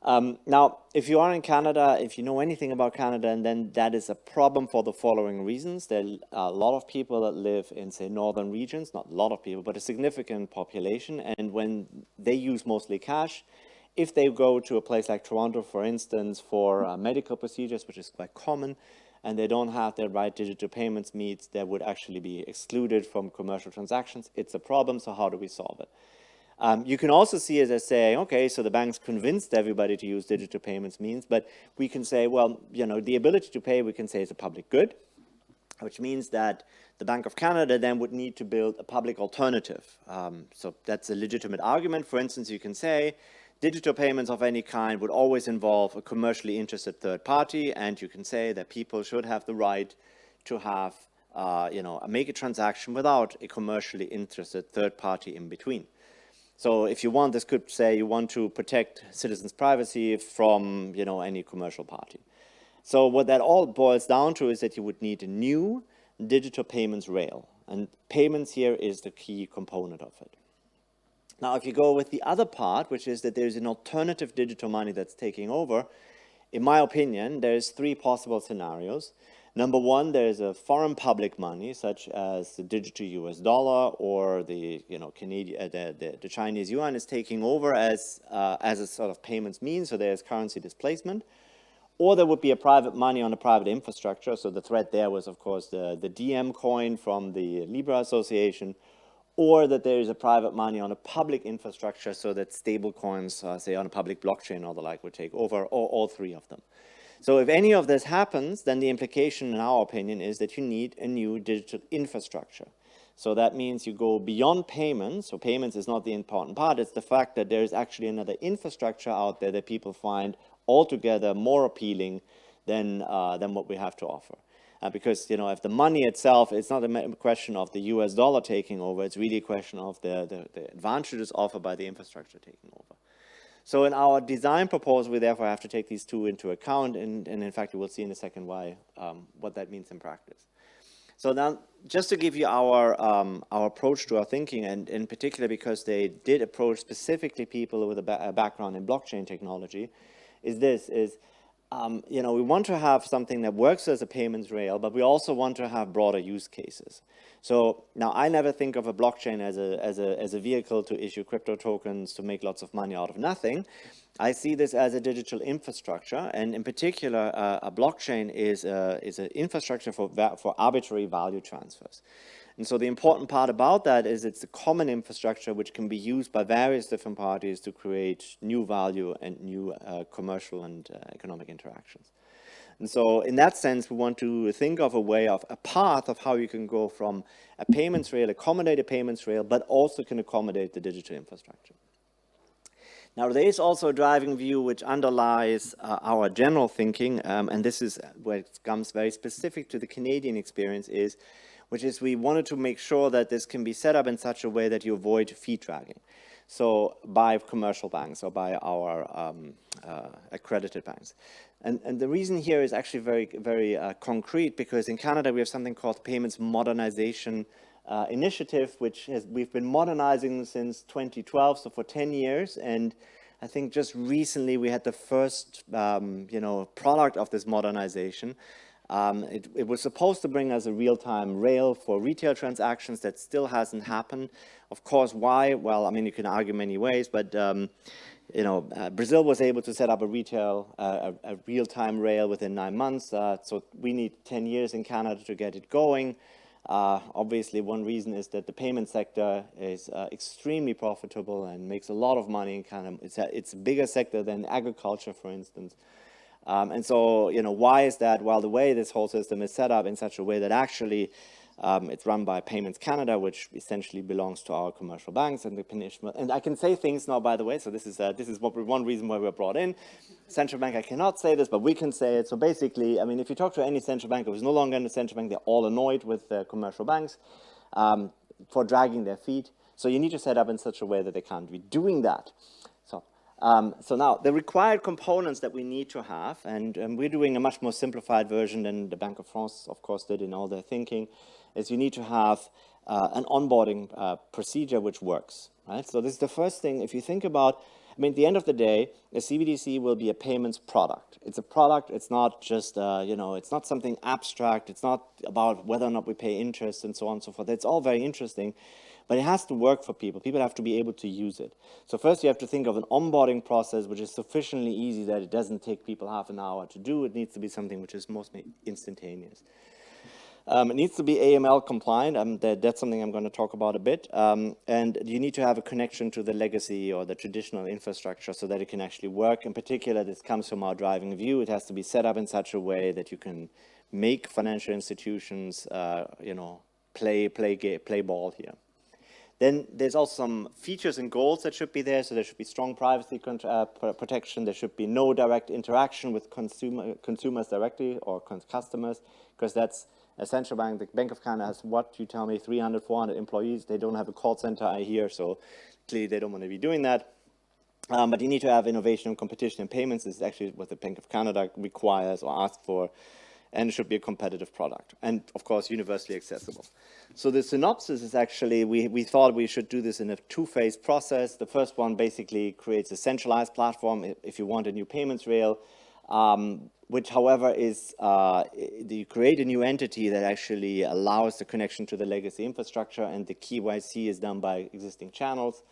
Now, if you are in Canada, if you know anything about Canada, and then that is a problem for the following reasons. There are a lot of people that live in, say, northern regions, not a lot of people, but a significant population. And when they use mostly cash, if they go to a place like Toronto, for instance, for medical procedures, which is quite common, and they don't have their right digital payments means, they would actually be excluded from commercial transactions. It's a problem, so how do we solve it? You can also see it as saying, okay, so the banks convinced everybody to use digital payments means, but we can say, well, the ability to pay, we can say is a public good, which means that the Bank of Canada then would need to build a public alternative. So that's a legitimate argument. For instance, you can say digital payments of any kind would always involve a commercially interested third party, and you can say that people should have the right to have, make a transaction without a commercially interested third party in between. So if you want, this could say you want to protect citizens' privacy from, any commercial party. So what that all boils down to is that you would need a new digital payments rail. And payments here is the key component of it. Now, if you go with the other part, which is that there's an alternative digital money that's taking over, in my opinion, there's three possible scenarios. Number one, there's a foreign public money, such as the digital US dollar or the Canadian, the Chinese yuan is taking over as a sort of payments means, so there's currency displacement. Or there would be a private money on a private infrastructure. So the threat there was, of course, the DM coin from the Libra Association, or that there is a private money on a public infrastructure, so that stable coins, say on a public blockchain or the like, would take over, or all three of them. So if any of this happens, then the implication, in our opinion, is that you need a new digital infrastructure. So that means you go beyond payments. So payments is not the important part. It's the fact that there is actually another infrastructure out there that people find altogether more appealing than what we have to offer. Because, if the money itself, it's not a question of the US dollar taking over, it's really a question of the advantages offered by the infrastructure taking over. So in our design proposal, we therefore have to take these two into account, and in fact, you will see in a second why, what that means in practice. So now, just to give you our approach to our thinking, and in particular because they did approach specifically people with a background in blockchain technology, we want to have something that works as a payments rail, but we also want to have broader use cases. So now I never think of a blockchain as a vehicle to issue crypto tokens to make lots of money out of nothing. I see this as a digital infrastructure, and in particular, a blockchain is an infrastructure for arbitrary value transfers. And so the important part about that is it's a common infrastructure which can be used by various different parties to create new value and new commercial and economic interactions. And so in that sense, we want to think of a path of how you can go from a payments rail, accommodate a payments rail, but also can accommodate the digital infrastructure. Now, there is also a driving view which underlies our general thinking, and this is where it becomes very specific to the Canadian experience, which is we wanted to make sure that this can be set up in such a way that you avoid fee dragging. So by commercial banks or by our accredited banks. And the reason here is actually very, very concrete, because in Canada we have something called Payments Modernization Initiative, which we've been modernizing since 2012, so for 10 years. And I think just recently we had the first product of this modernization. It was supposed to bring us a real-time rail for retail transactions. That still hasn't happened. Of course, why? Well, I mean, you can argue many ways, but Brazil was able to set up a real-time rail within 9 months. So we need 10 years in Canada to get it going. Obviously, one reason is that the payment sector is extremely profitable and makes a lot of money in Canada. It's a bigger sector than agriculture, for instance. And so, why is that? Well, the way this whole system is set up in such a way that actually it's run by Payments Canada, which essentially belongs to our commercial banks, and and I can say things now, by the way. So this is one reason why we're brought in. Central bank, I cannot say this, but we can say it. So basically, I mean, if you talk to any central bank who is no longer in the central bank, they're all annoyed with the commercial banks for dragging their feet. So you need to set up in such a way that they can't be doing that. So now, the required components that we need to have, and we're doing a much more simplified version than the Banque of France, of course, did in all their thinking, is you need to have an onboarding procedure which works, right? So this is the first thing. If you think about I mean, at the end of the day, a CBDC will be a payments product. It's a product. It's not just, it's not something abstract. It's not about whether or not we pay interest and so on and so forth. It's all very interesting, but it has to work for people. People have to be able to use it. So first you have to think of an onboarding process which is sufficiently easy that it doesn't take people half an hour to do. It needs to be something which is mostly instantaneous. It needs to be AML compliant. That's something I'm going to talk about a bit. And you need to have a connection to the legacy or the traditional infrastructure so that it can actually work. In particular, this comes from our driving view. It has to be set up in such a way that you can make financial institutions, play ball here. Then there's also some features and goals that should be there. So there should be strong privacy protection. There should be no direct interaction with consumers directly or customers, because that's a central bank. The Bank of Canada has, what you tell me, 300, 400 employees. They don't have a call center, I hear, so clearly they don't want to be doing that. But you need to have innovation and competition in payments. This is actually what the Bank of Canada requires or asks for. And it should be a competitive product. And, of course, universally accessible. So the synopsis is actually, we thought we should do this in a two-phase process. The first one basically creates a centralized platform if you want a new payments rail, which, however, is you create a new entity that actually allows the connection to the legacy infrastructure, and the KYC is done by existing channels.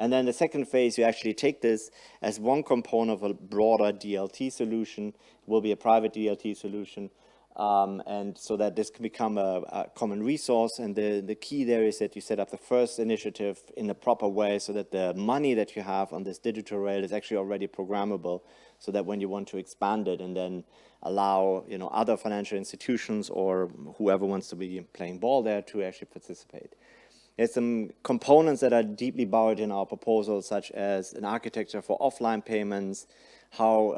And then the second phase, you actually take this as one component of a broader DLT solution. It will be a private DLT solution, and so that this can become a common resource. And the key there is that you set up the first initiative in a proper way so that the money that you have on this digital rail is actually already programmable, so that when you want to expand it and then allow other financial institutions or whoever wants to be playing ball there to actually participate. There's some components that are deeply buried in our proposal, such as an architecture for offline payments, how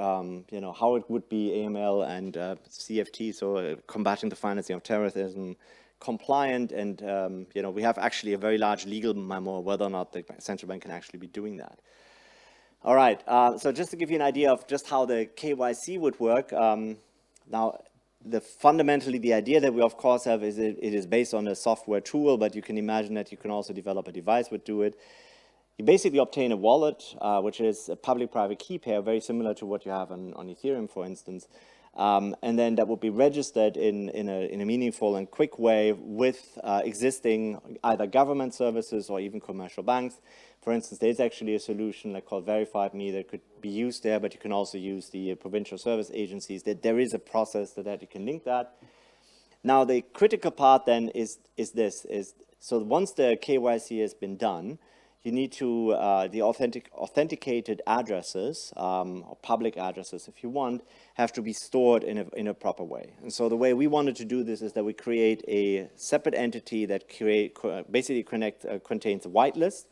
it would be AML and CFT, so combating the financing of terrorism, compliant, and we have actually a very large legal memo whether or not the central bank can actually be doing that. All right, so just to give you an idea of just how the KYC would work, now. Fundamentally, the idea that we, of course, have is it is based on a software tool, but you can imagine that you can also develop a device would do it. You basically obtain a wallet, which is a public-private key pair, very similar to what you have on Ethereum, for instance. And then that would be registered in a meaningful and quick way with existing either government services or even commercial banks. For instance, there's actually a solution called Verified Me that could be used there, but you can also use the provincial service agencies. That there is a process that you can link that. Now, the critical part then is so once the KYC has been done, you need to, the authenticated addresses, or public addresses if you want, have to be stored in a proper way. And so the way we wanted to do this is that we create a separate entity that basically contains a whitelist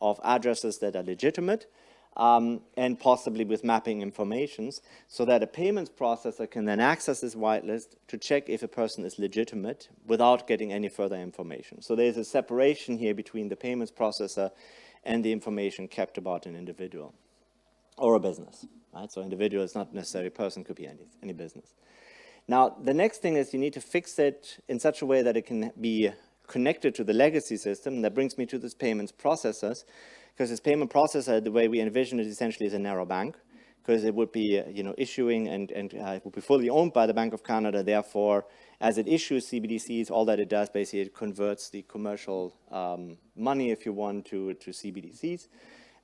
of addresses that are legitimate, and possibly with mapping informations, so that a payments processor can then access this whitelist to check if a person is legitimate without getting any further information. So there's a separation here between the payments processor and the information kept about an individual or a business, right? So individual is not necessarily a person, could be any business. Now, the next thing is you need to fix it in such a way that it can be connected to the legacy system. And that brings me to this payments processors, because this payment processor, the way we envision it essentially is a narrow bank, because it would be issuing and it would be fully owned by the Bank of Canada. Therefore, as it issues CBDCs, all that it does basically it converts the commercial money, if you want, to CBDCs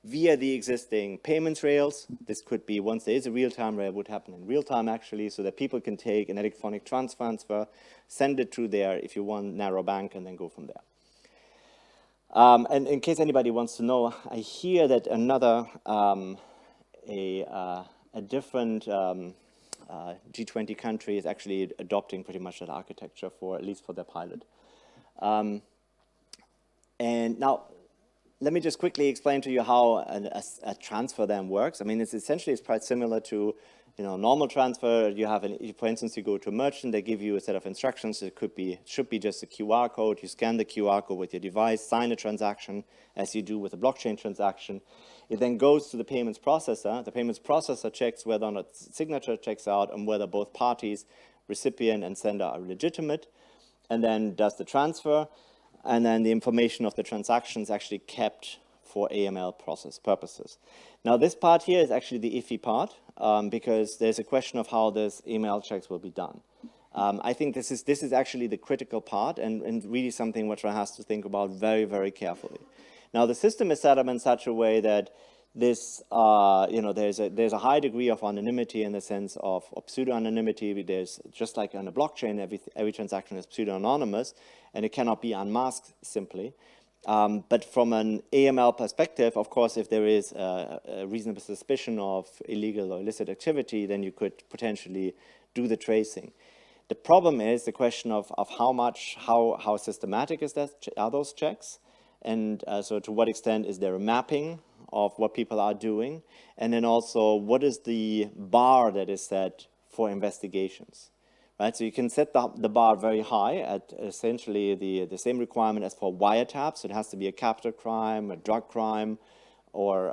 via the existing payments rails. This could be, once there is a real-time rail, would happen in real time actually, so that people can take an electronic transfer, send it through there if you want narrow bank, and then go from there. And in case anybody wants to know, I hear that another, a different G20 country is actually adopting pretty much that architecture at least for their pilot. And now, let me just quickly explain to you how a transfer then works. I mean, it's quite similar to normal transfer. You have for instance, you go to a merchant, they give you a set of instructions. It should be just a QR code. You scan the QR code with your device, sign a transaction as you do with a blockchain transaction. It then goes to the payments processor. The payments processor checks whether or not signature checks out and whether both parties, recipient and sender, are legitimate, and then does the transfer. And then the information of the transaction is actually kept for AML process purposes. Now, this part here is actually the iffy part, because there's a question of how this AML checks will be done. I think this is actually the critical part, and really something which one has to think about very, very carefully. Now, the system is set up in such a way that this, there's a high degree of anonymity in the sense of pseudo-anonymity. There's, just like on a blockchain, every transaction is pseudo-anonymous, and it cannot be unmasked simply. But from an AML perspective, of course, if there is a reasonable suspicion of illegal or illicit activity, then you could potentially do the tracing. The problem is the question of how systematic are those checks, and so to what extent is there a mapping of what people are doing, and then also what is the bar that is set for investigations, right? So you can set the bar very high at essentially the same requirement as for wiretaps. So it has to be a capital crime, a drug crime, or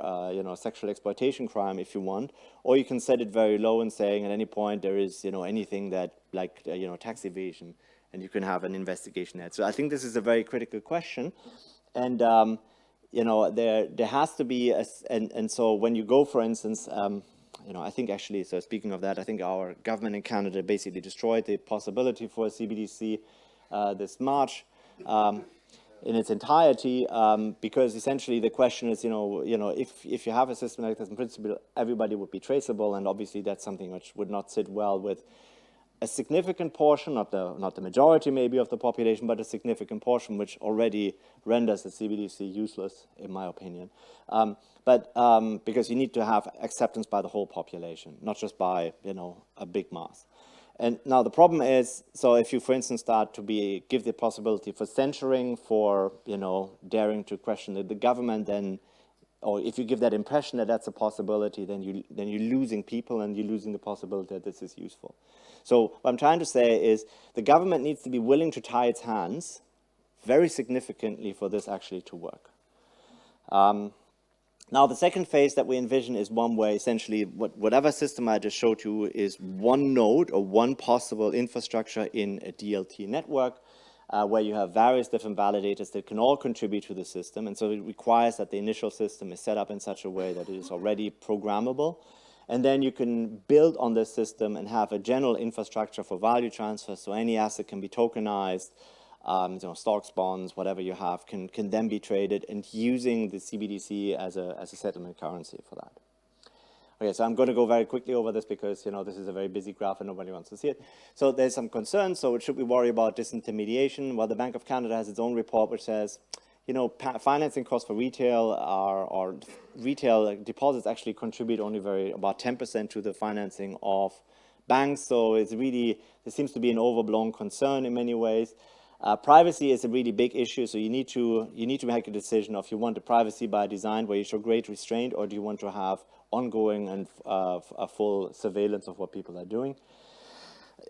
sexual exploitation crime if you want, or you can set it very low and saying at any point there is anything that like tax evasion, and you can have an investigation there. So I think this is a very critical question, and there has to be and so when you go, for instance, I think actually, so speaking of that, I think our government in Canada basically destroyed the possibility for a CBDC this March. In its entirety, because essentially the question is, if you have a system like this, in principle, everybody would be traceable, and obviously that's something which would not sit well with a significant portion, not the majority maybe of the population, but a significant portion which already renders the CBDC useless, in my opinion. Because you need to have acceptance by the whole population, not just by, a big mass. And now the problem is, so if you, for instance, start to give the possibility for censoring, for, daring to question the government, then, or if you give that impression that that's a possibility, then you're losing people and you're losing the possibility that this is useful. So what I'm trying to say is the government needs to be willing to tie its hands very significantly for this actually to work. Now, the second phase that we envision is one where essentially whatever system I just showed you is one node or one possible infrastructure in a DLT network where you have various different validators that can all contribute to the system. And so it requires that the initial system is set up in such a way that it is already programmable. And then you can build on this system and have a general infrastructure for value transfer. So any asset can be tokenized. Stocks, bonds, whatever you have can then be traded, and using the CBDC as a settlement currency for that. Okay, so I'm going to go very quickly over this because this is a very busy graph and nobody wants to see it. So there's some concerns. So should we worry about disintermediation? Well, the Bank of Canada has its own report which says, financing costs for retail or retail deposits actually contribute only about 10% to the financing of banks. So it's really, there seems to be an overblown concern in many ways. Privacy is a really big issue, so you need to make a decision if you want a privacy by design where you show great restraint, or do you want to have ongoing and a full surveillance of what people are doing.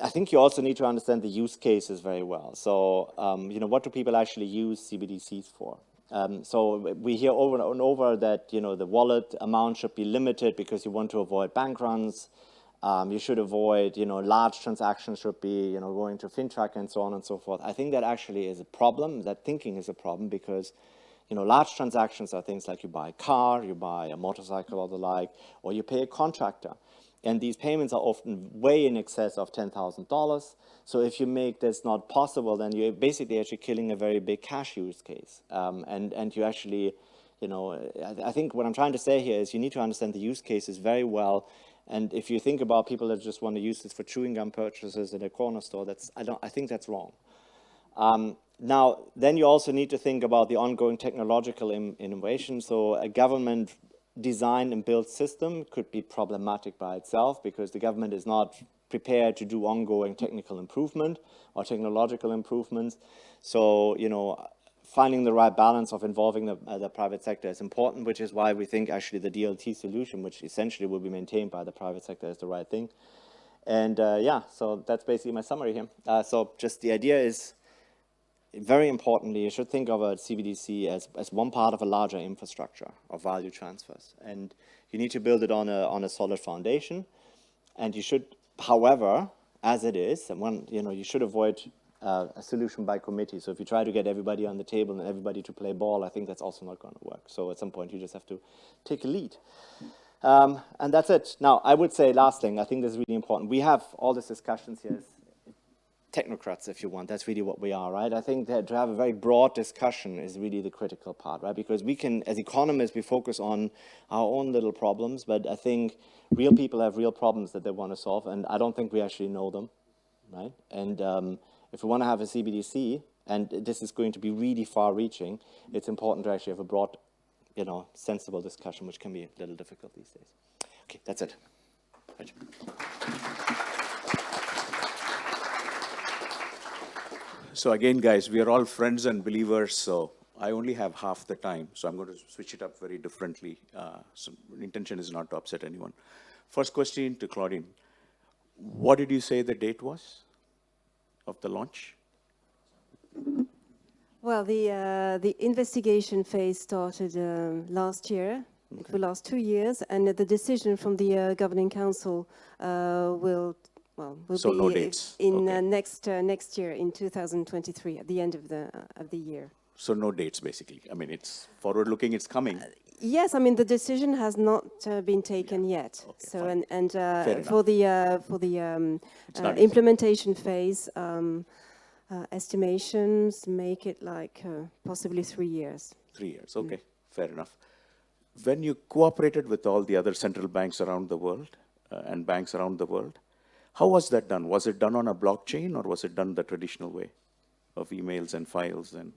I think you also need to understand the use cases very well. So, what do people actually use CBDCs for? So we hear over and over that, the wallet amount should be limited because you want to avoid bank runs. You should avoid, large transactions should be, going to FinTrack and so on and so forth. I think that actually is a problem. That thinking is a problem because, large transactions are things like you buy a car, you buy a motorcycle or the like, or you pay a contractor. And these payments are often way in excess of $10,000. So if you make this not possible, then you're basically actually killing a very big cash use case. And you actually, I think what I'm trying to say here is you need to understand the use cases very well. And if you think about people that just want to use this for chewing gum purchases at a corner store, I think that's wrong. Now, then you also need to think about the ongoing technological innovation. So a government design and build system could be problematic by itself because the government is not prepared to do ongoing technical improvement or technological improvements. So, finding the right balance of involving the private sector is important, which is why we think actually the DLT solution, which essentially will be maintained by the private sector, is the right thing. And so that's basically my summary here. So just the idea is, very importantly, you should think of a CBDC as one part of a larger infrastructure of value transfers. And you need to build it on a solid foundation. And you should, however, as it is, and you should avoid a solution by committee. So if you try to get everybody on the table and everybody to play ball, I think that's also not going to work. So at some point, you just have to take a lead. And that's it. Now, I would say last thing, I think this is really important. We have all these discussions here as technocrats, if you want. That's really what we are, right? I think that to have a very broad discussion is really the critical part, right? Because we can, as economists, we focus on our own little problems, but I think real people have real problems that they want to solve, and I don't think we actually know them, right? And if we want to have a CBDC, and this is going to be really far-reaching, it's important to actually have a broad, sensible discussion, which can be a little difficult these days. Okay, that's it. Right. So again, guys, we are all friends and believers, so I only have half the time, so I'm going to switch it up very differently. So intention is not to upset anyone. First question to Claudine. What did you say the date was of the launch? Well, the investigation phase started last year. Okay. It will last 2 years, and the decision from the Governing Council will so be no dates. In Okay. next year, in 2023, at the end of the year. So no dates, basically. I mean, it's forward-looking. It's coming. Yes, I mean the decision has not been taken yet. Okay, so fine. and for the implementation phase, estimations make it like possibly 3 years. 3 years. Okay, fair enough. When you cooperated with all the other central banks around the world and banks around the world, how was that done? Was it done on a blockchain, or was it done the traditional way of emails and files? And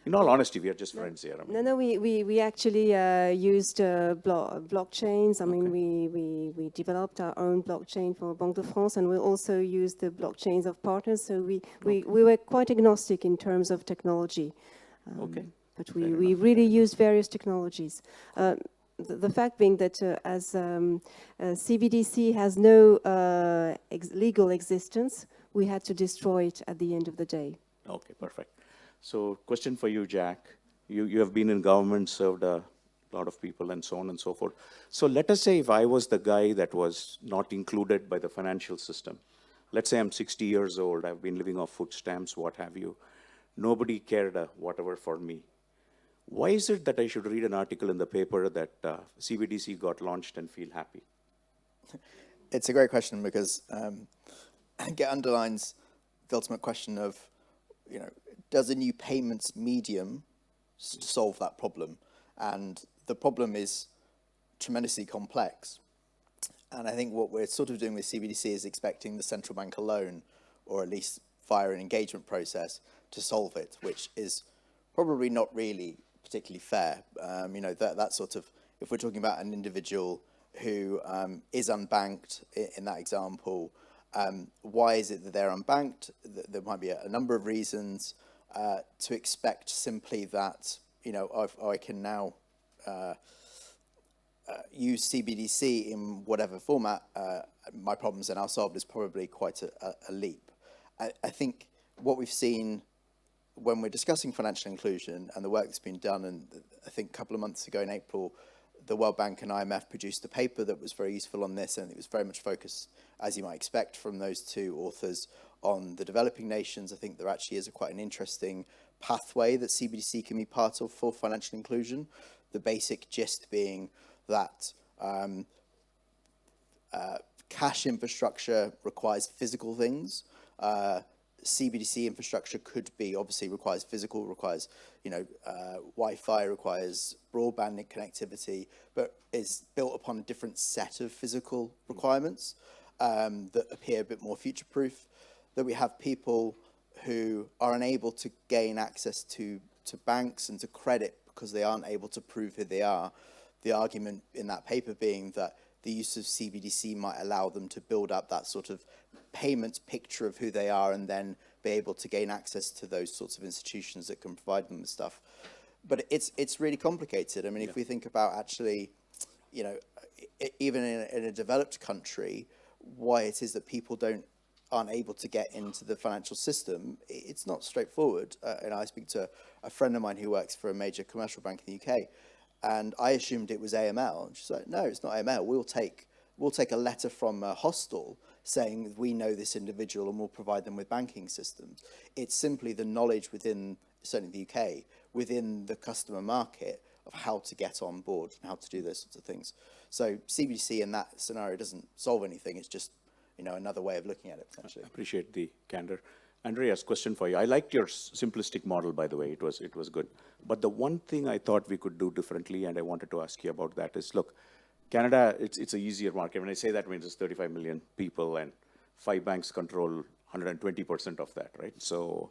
in all honesty, we are just friends here. I mean. No, we actually used blockchains. I mean, we developed our own blockchain for Banque de France, and we also used the blockchains of partners. So we were quite agnostic in terms of technology. Okay. But we really used various technologies. The fact being that as CBDC has no legal existence, we had to destroy it at the end of the day. Okay, perfect. So question for you, Jack. You have been in government, served a lot of people and so on and so forth. So let us say if I was the guy that was not included by the financial system. Let's say I'm 60 years old, I've been living off food stamps, what have you. Nobody cared whatever for me. Why is it that I should read an article in the paper that CBDC got launched and feel happy? It's a great question because it underlines the ultimate question of, does a new payments medium solve that problem? And the problem is tremendously complex. And I think what we're sort of doing with CBDC is expecting the central bank alone, or at least via an engagement process, to solve it, which is probably not really particularly fair. That sort of, if we're talking about an individual who is unbanked in that example, why is it that they're unbanked? There might be a number of reasons. To expect simply that, I can now use CBDC in whatever format, my problems are now solved is probably quite a leap. I think what we've seen when we're discussing financial inclusion and the work that's been done, and I think a couple of months ago in April, the World Bank and IMF produced a paper that was very useful on this, and it was very much focused, as you might expect from those two authors, on the developing nations. I think there actually is quite an interesting pathway that CBDC can be part of for financial inclusion. The basic gist being that cash infrastructure requires physical things. CBDC infrastructure could be, obviously requires physical, requires, Wi-Fi, requires broadband connectivity, but is built upon a different set of physical requirements that appear a bit more future-proof. That we have people who are unable to gain access to banks and to credit because they aren't able to prove who they are. The argument in that paper being that the use of CBDC might allow them to build up that sort of payments picture of who they are and then be able to gain access to those sorts of institutions that can provide them with stuff. But it's really complicated. I mean, if we think about actually, even in a developed country, why it is that people aren't able to get into the financial system, it's not straightforward. And I speak to a friend of mine who works for a major commercial bank in the UK, and I assumed it was AML. And she's like, no, it's not AML. we'll take a letter from a hostel saying we know this individual and we'll provide them with banking systems. It's simply the knowledge within, certainly the UK, within the customer market of how to get on board and how to do those sorts of things. So CBDC in that scenario doesn't solve anything. It's just, you know, another way of looking at it potentially. I appreciate the candor. Andreas, question for you. I liked your simplistic model, by the way. It was good. But the one thing I thought we could do differently, and I wanted to ask you about that, is look, Canada, it's an easier market. When I say that, it means it's 35 million people, and 5 banks control 120% of that, right? So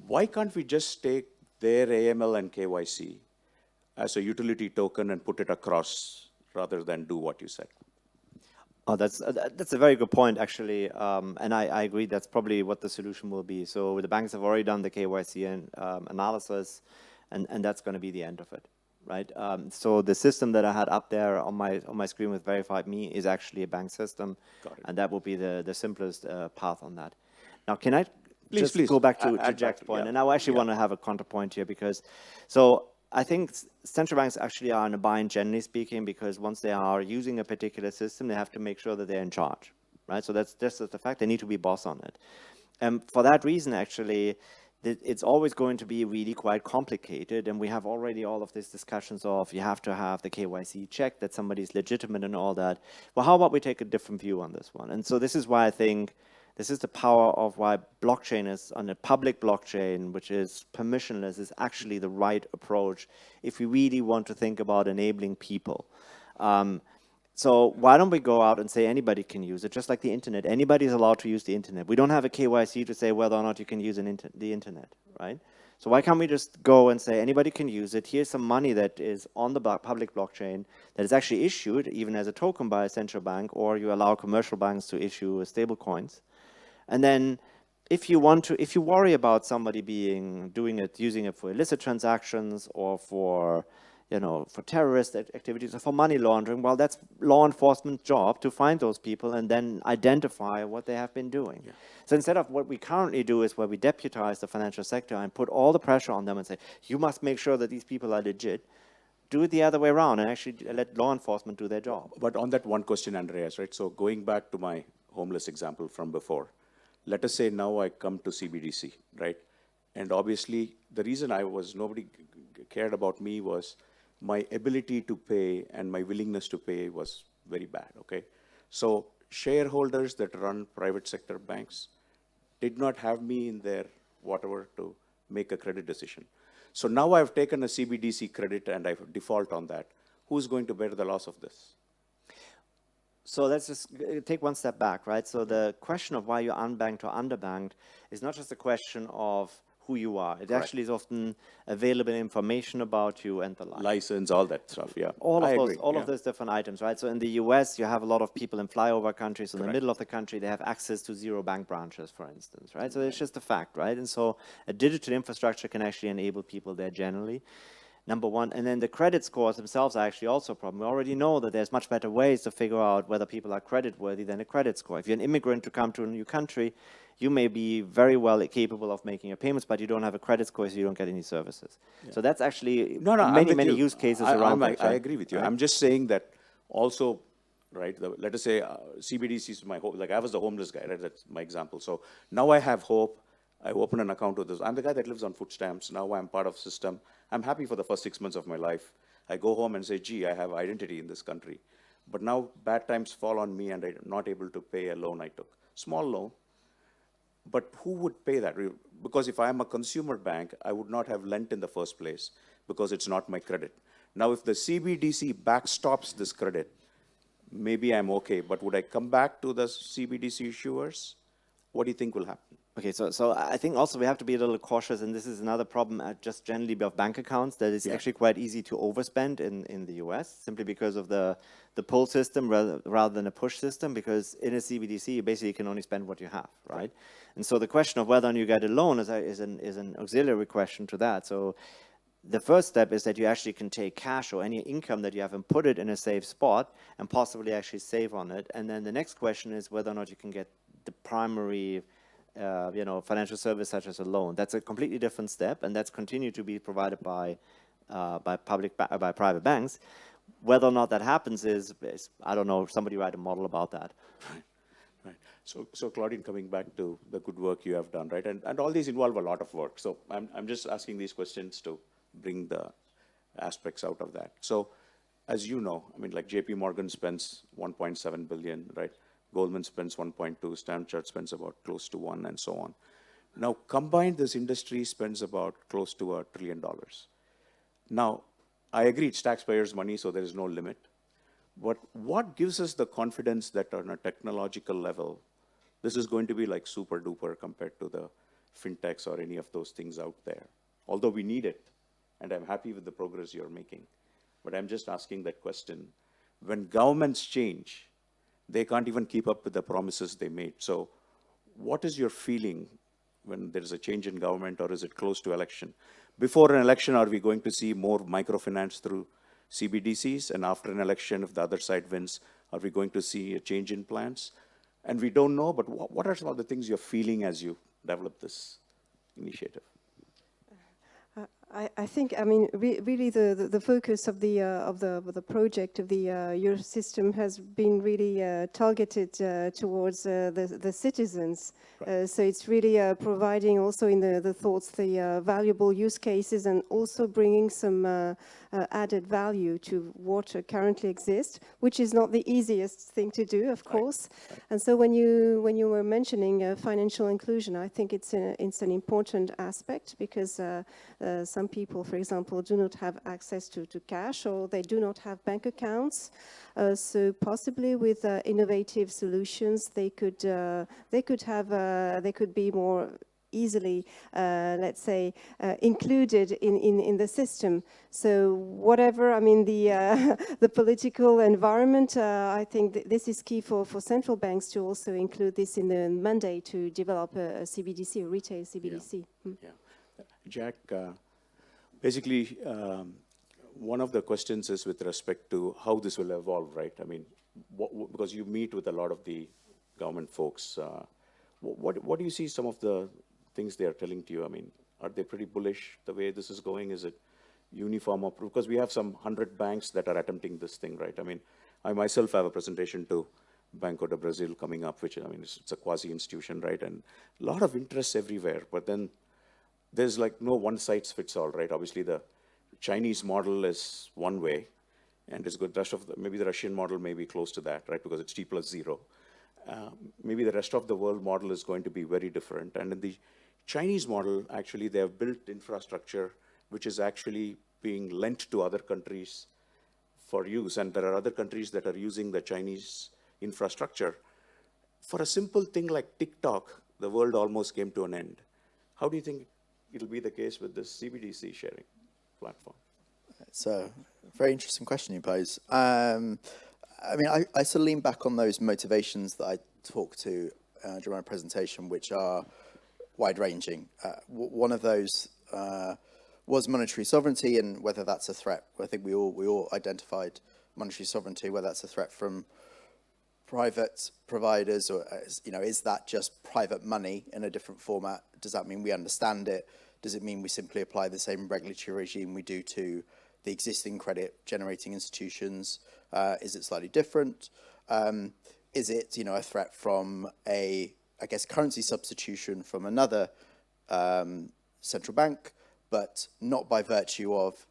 why can't we just take their AML and KYC as a utility token and put it across rather than do what you said? Oh, that's a very good point, actually, and I agree that's probably what the solution will be. So the banks have already done the KYC and analysis, and that's going to be the end of it, right? So the system that I had up there on my screen with Verified Me is actually a bank system, and that will be the simplest path on that. Now, can I please go back to Jack's point? Yeah. And I actually want to have a counterpoint here because, so I think central banks actually are in a bind, generally speaking, because once they are using a particular system, they have to make sure that they're in charge, right? So that's just the fact. They need to be boss on it. And for that reason, actually, it's always going to be really quite complicated. And we have already all of these discussions of you have to have the KYC check, that somebody is legitimate and all that. Well, how about we take a different view on this one? And so this is why I think this is the power of why blockchain is on a public blockchain, which is permissionless, is actually the right approach if we really want to think about enabling people. So why don't we go out and say anybody can use it, just like the internet. Anybody is allowed to use the internet. We don't have a KYC to say whether or not you can use the internet, right? So why can't we just go and say anybody can use it? Here's some money that is on the public blockchain that is actually issued even as a token by a central bank, or you allow commercial banks to issue stable coins. And then if you worry about somebody using it for illicit transactions or for, for terrorist activities or for money laundering, well, that's law enforcement's job to find those people and then identify what they have been doing. Yeah. So instead of what we currently do is where we deputize the financial sector and put all the pressure on them and say, you must make sure that these people are legit, do it the other way around and actually let law enforcement do their job. But on that one question, Andreas, right? So going back to my homeless example from before, let us say now I come to CBDC, right? And obviously, the reason nobody cared about me was my ability to pay and my willingness to pay was very bad, okay? So shareholders that run private sector banks did not have me in their whatever to make a credit decision. So now I've taken a CBDC credit and I default on that. Who's going to bear the loss of this? So let's just take one step back, right? So the question of why you're unbanked or underbanked is not just a question of who you are. It actually is often available information about you and the like. License, all that stuff, yeah. All of those different items, right? So in the US, you have a lot of people in flyover countries. In the middle of the country, they have access to 0 bank branches, for instance, right? So it's just a fact, right? And so a digital infrastructure can actually enable people there generally. Number one, and then the credit scores themselves are actually also a problem. We already know that there's much better ways to figure out whether people are credit worthy than a credit score. If you're an immigrant to come to a new country, you may be very well capable of making your payments, but you don't have a credit score, so you don't get any services. Yeah. So that's actually many use cases around that. I agree with you. Right? I'm just saying that also, right, let us say CBDC is my hope. Like I was the homeless guy, right? That's my example. So now I have hope. I open an account with this. I'm the guy that lives on food stamps. Now I'm part of the system. I'm happy for the first 6 months of my life. I go home and say, gee, I have identity in this country. But now bad times fall on me and I'm not able to pay a loan I took. Small loan. But who would pay that? Because if I'm a consumer bank, I would not have lent in the first place because it's not my credit. Now, if the CBDC backstops this credit, maybe I'm okay. But would I come back to the CBDC issuers? What do you think will happen? Okay, so I think also we have to be a little cautious, and this is another problem just generally of bank accounts, that it's actually quite easy to overspend in the US, simply because of the pull system rather than a push system, because in a CBDC, you basically can only spend what you have, right? And so the question of whether or not you get a loan is an auxiliary question to that. So the first step is that you actually can take cash or any income that you have and put it in a safe spot and possibly actually save on it. And then the next question is whether or not you can get the primary financial service such as a loan. That's a completely different step, and that's continued to be provided by private banks. whether or not that happens is, I don't know, somebody write a model about that. Right. So Claudine, coming back to the good work you have done, right? And all these involve a lot of work. So I'm just asking these questions to bring the aspects out of that. So as you know, I mean, like JP Morgan spends 1.7 billion, right? Goldman spends 1.2, Standard Chartered spends about close to 1, and so on. Now, combined, this industry spends about close to $1 trillion. Now, I agree it's taxpayers' money, so there is no limit. But what gives us the confidence that on a technological level, this is going to be like super duper compared to the fintechs or any of those things out there? Although we need it, and I'm happy with the progress you're making. But I'm just asking that question. When governments change, they can't even keep up with the promises they made. So what is your feeling when there's a change in government, or is it close to election? Before an election, are we going to see more microfinance through CBDCs? And after an election, if the other side wins, are we going to see a change in plans? And we don't know, but what are some of the things you're feeling as you develop this initiative? I think, I mean, really the focus of the project of the Eurosystem has been really targeted towards the citizens. Right. So it's really providing also in the thoughts the valuable use cases, and also bringing some added value to what currently exists, which is not the easiest thing to do, of course. Right. And so when you were mentioning financial inclusion, I think it's an important aspect, because some people, for example, do not have access to cash, or they do not have bank accounts. So possibly with innovative solutions, they could be more easily, let's say, included in the system. So whatever, I mean, the political environment, I think this is key for central banks to also include this in the mandate to develop a CBDC, a retail CBDC. Yeah. Yeah. Jack, basically, one of the questions is with respect to how this will evolve, right? I mean, because you meet with a lot of the government folks, what do you see some of the things they are telling to you? I mean, are they pretty bullish the way this is going? Is it uniform approval? Because we have some 100 banks that are attempting this thing, right? I mean, I myself have a presentation to Banco do Brazil coming up, which, I mean, it's a quasi-institution, right? And a lot of interest everywhere, but then there's like no one size fits all, right? Obviously, the Chinese model is one way, and it's good. Maybe the Russian model may be close to that, right? Because it's T+0. Maybe the rest of the world model is going to be very different. And in the Chinese model, actually, they have built infrastructure which is actually being lent to other countries for use. And there are other countries that are using the Chinese infrastructure. For a simple thing like TikTok, the world almost came to an end. How do you think it'll be the case with this CBDC sharing platform? It's a very interesting question you pose. I mean, I sort of lean back on those motivations that I talked to during my presentation, which are wide-ranging. One of those was monetary sovereignty, and whether that's a threat. I think we all identified monetary sovereignty, whether that's a threat from private providers, or is that just private money in a different format? Does that mean we understand it? Does it mean we simply apply the same regulatory regime we do to the existing credit-generating institutions? Is it slightly different? Is it, a threat from currency substitution from another central bank, but not by virtue of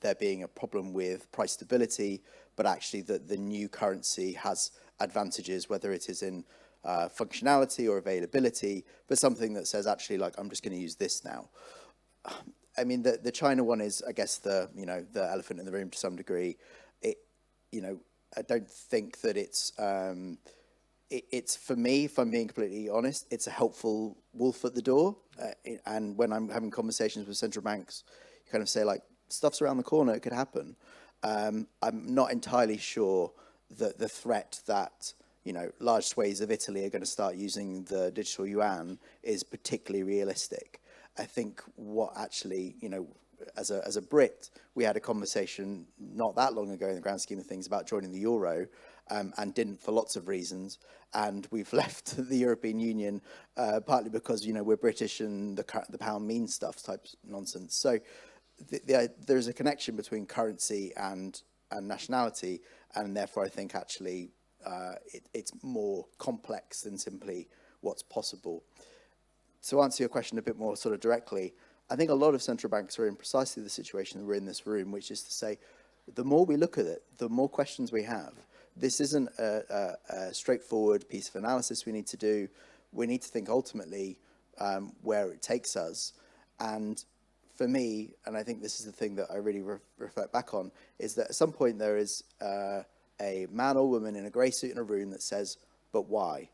there being a problem with price stability, but actually that the new currency has advantages, whether it is in functionality or availability, but something that says actually, like, I'm just going to use this now. I mean, the China one is, I guess, the elephant in the room to some degree. I don't think that it's for me, if I'm being completely honest, it's a helpful wolf at the door. And when I'm having conversations with central banks, you kind of say, like, stuff's around the corner, it could happen. I'm not entirely sure that the threat that, large swathes of Italy are going to start using the digital yuan is particularly realistic. I think what actually, as a Brit, we had a conversation not that long ago in the grand scheme of things about joining the euro, and didn't for lots of reasons. And we've left the European Union partly because, we're British and the pound means stuff type nonsense. So there's a connection between currency and and nationality, and therefore I think actually it's more complex than simply what's possible. To answer your question a bit more sort of directly, I think a lot of central banks are in precisely the situation that we're in this room, which is to say, the more we look at it, the more questions we have. This isn't a straightforward piece of analysis we need to do. We need to think ultimately where it takes us. And for me, and I think this is the thing that I really reflect back on, is that at some point there is a man or woman in a grey suit in a room that says, but why?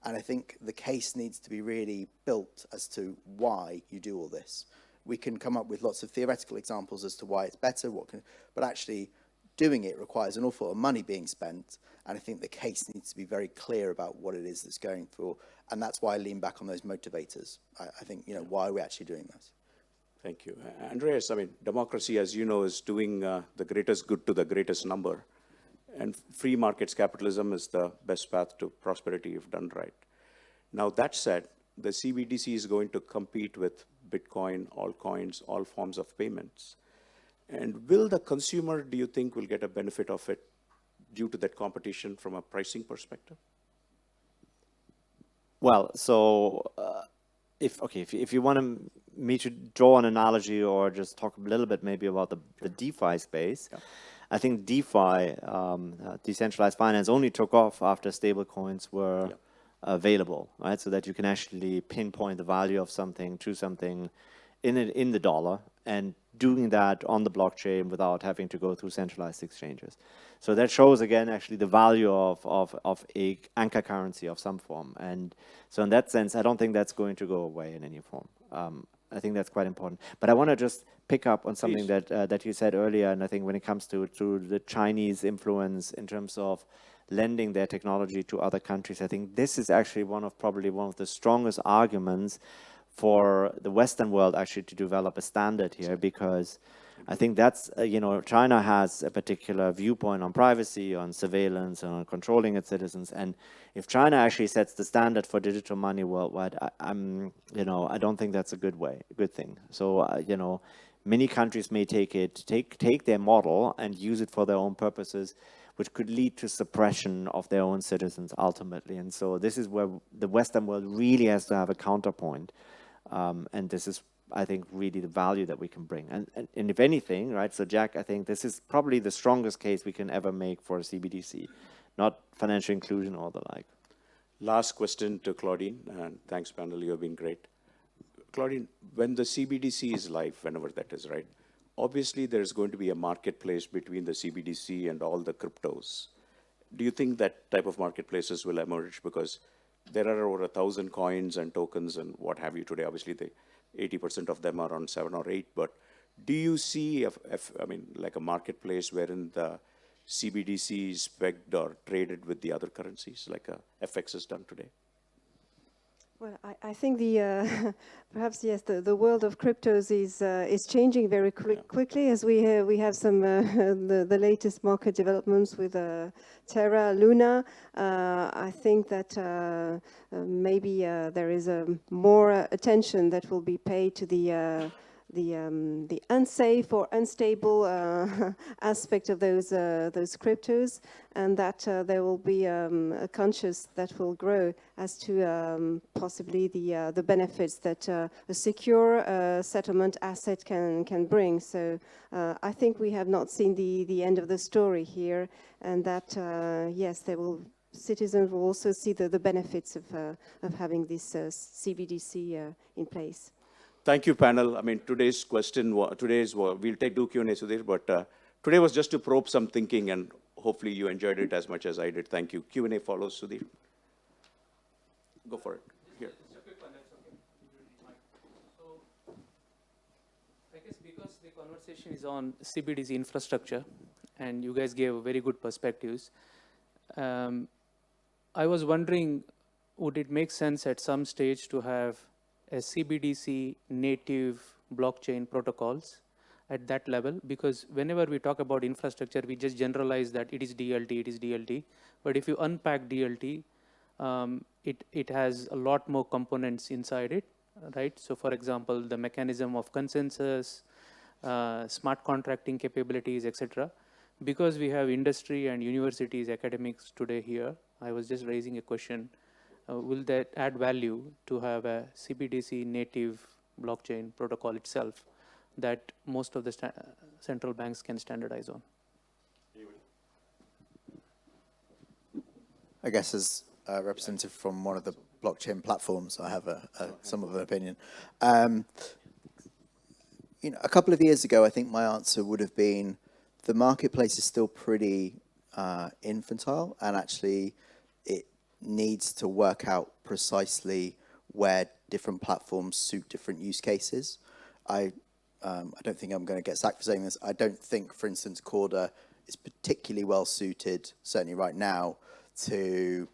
And I think the case needs to be really built as to why you do all this. We can come up with lots of theoretical examples as to why it's better, but actually doing it requires an awful lot of money being spent. And I think the case needs to be very clear about what it is that's going for. And that's why I lean back on those motivators. I think, why are we actually doing this? Thank you. Andreas, I mean, democracy, as you know, is doing the greatest good to the greatest number. And free markets capitalism is the best path to prosperity if done right. Now, that said, the CBDC is going to compete with Bitcoin, all coins, all forms of payments. And will the consumer, do you think, will get a benefit of it due to that competition from a pricing perspective? Well, so if you want me to draw an analogy or just talk a little bit maybe about the DeFi space, yeah. I think DeFi, decentralized finance, only took off after stablecoins were available, right? So that you can actually pinpoint the value of something to something in the dollar, and doing that on the blockchain without having to go through centralized exchanges. So that shows again actually the value of a anchor currency of some form. And so in that sense, I don't think that's going to go away in any form. I think that's quite important. But I want to just pick up on something that you said earlier, and I think when it comes to the Chinese influence in terms of lending their technology to other countries, I think this is actually probably one of the strongest arguments for the Western world actually to develop a standard here, because I think that's, China has a particular viewpoint on privacy, on surveillance, and on controlling its citizens. And if China actually sets the standard for digital money worldwide, I don't think that's a good thing. So, many countries may take their model and use it for their own purposes, which could lead to suppression of their own citizens ultimately. And so this is where the Western world really has to have a counterpoint. And this is, I think, really the value that we can bring. And if anything, right, so Jack, I think this is probably the strongest case we can ever make for a CBDC, not financial inclusion or the like. Last question to Claudine, and thanks panel, you have been great. Claudine, when the CBDC is live, whenever that is, right, obviously there's going to be a marketplace between the CBDC and all the cryptos. Do you think that type of marketplaces will emerge? Because there are over 1,000 coins and tokens and what have you today. Obviously, 80% of them are on 7 or 8. But do you see, like a marketplace wherein the CBDC is pegged or traded with the other currencies, like FX is done today? Well, I think perhaps yes, the world of cryptos is changing very quickly, as we have some the latest market developments with Terra, Luna. I think that maybe there is more attention that will be paid to the unsafe or unstable aspect of those cryptos, and that there will be a conscious that will grow as to possibly the benefits that a secure settlement asset can bring. So I think we have not seen the end of the story here, and that yes, citizens will also see the benefits of having this CBDC in place. Thank you, panel. I mean, today's question, we'll do Q&A, Sudhir, but today was just to probe some thinking, and hopefully you enjoyed it as much as I did. Thank you. Q&A follows, Sudhir. Go for it. Here. Just a quick one, that's okay. So, I guess because the conversation is on CBDC infrastructure, and you guys gave very good perspectives, I was wondering, would it make sense at some stage to have a CBDC native blockchain protocols at that level? Because whenever we talk about infrastructure, we just generalize that it is DLT. But if you unpack DLT, it has a lot more components inside it, right? So for example, the mechanism of consensus, smart contracting capabilities, etc. because we have industry and universities, academics today here, I was just raising a question. Will that add value to have a CBDC native blockchain protocol itself that most of the central banks can standardize on? I guess as a representative from one of the blockchain platforms, I have some of an opinion. You know, a couple of years ago, I think my answer would have been the marketplace is still pretty infantile, and actually it needs to work out precisely where different platforms suit different use cases. I don't think I'm going to get sacked for saying this. I don't think, for instance, Corda is particularly well suited, certainly right now, to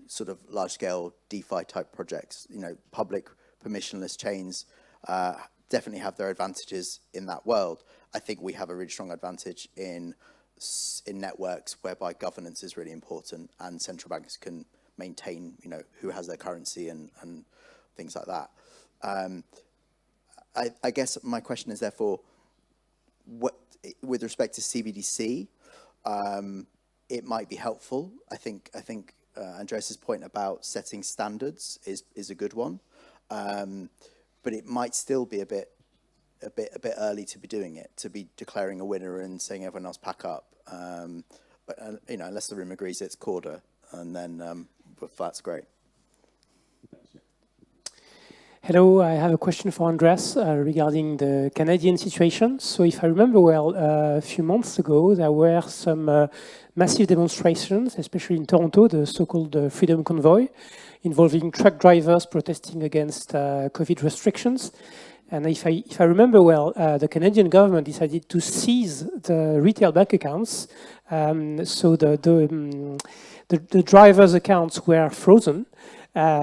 sort of large-scale DeFi type projects. You know, public permissionless chains definitely have their advantages in that world. I think we have a really strong advantage in networks whereby governance is really important, and central banks can maintain, you know, who has their currency and things like that. I guess my question is therefore, what, with respect to CBDC, it might be helpful. I think Andreas's point about setting standards is a good one, but it might still be a bit early to be doing it, to be declaring a winner and saying everyone else pack up. But you know, unless the room agrees it's Corda, and then that's great. Hello, I have a question for Andreas regarding the Canadian situation. So if I remember well, a few months ago, there were some massive demonstrations, especially in Toronto, the so-called Freedom Convoy, involving truck drivers protesting against COVID restrictions. And if I remember well, the Canadian government decided to seize the retail bank accounts. So the drivers' accounts were frozen.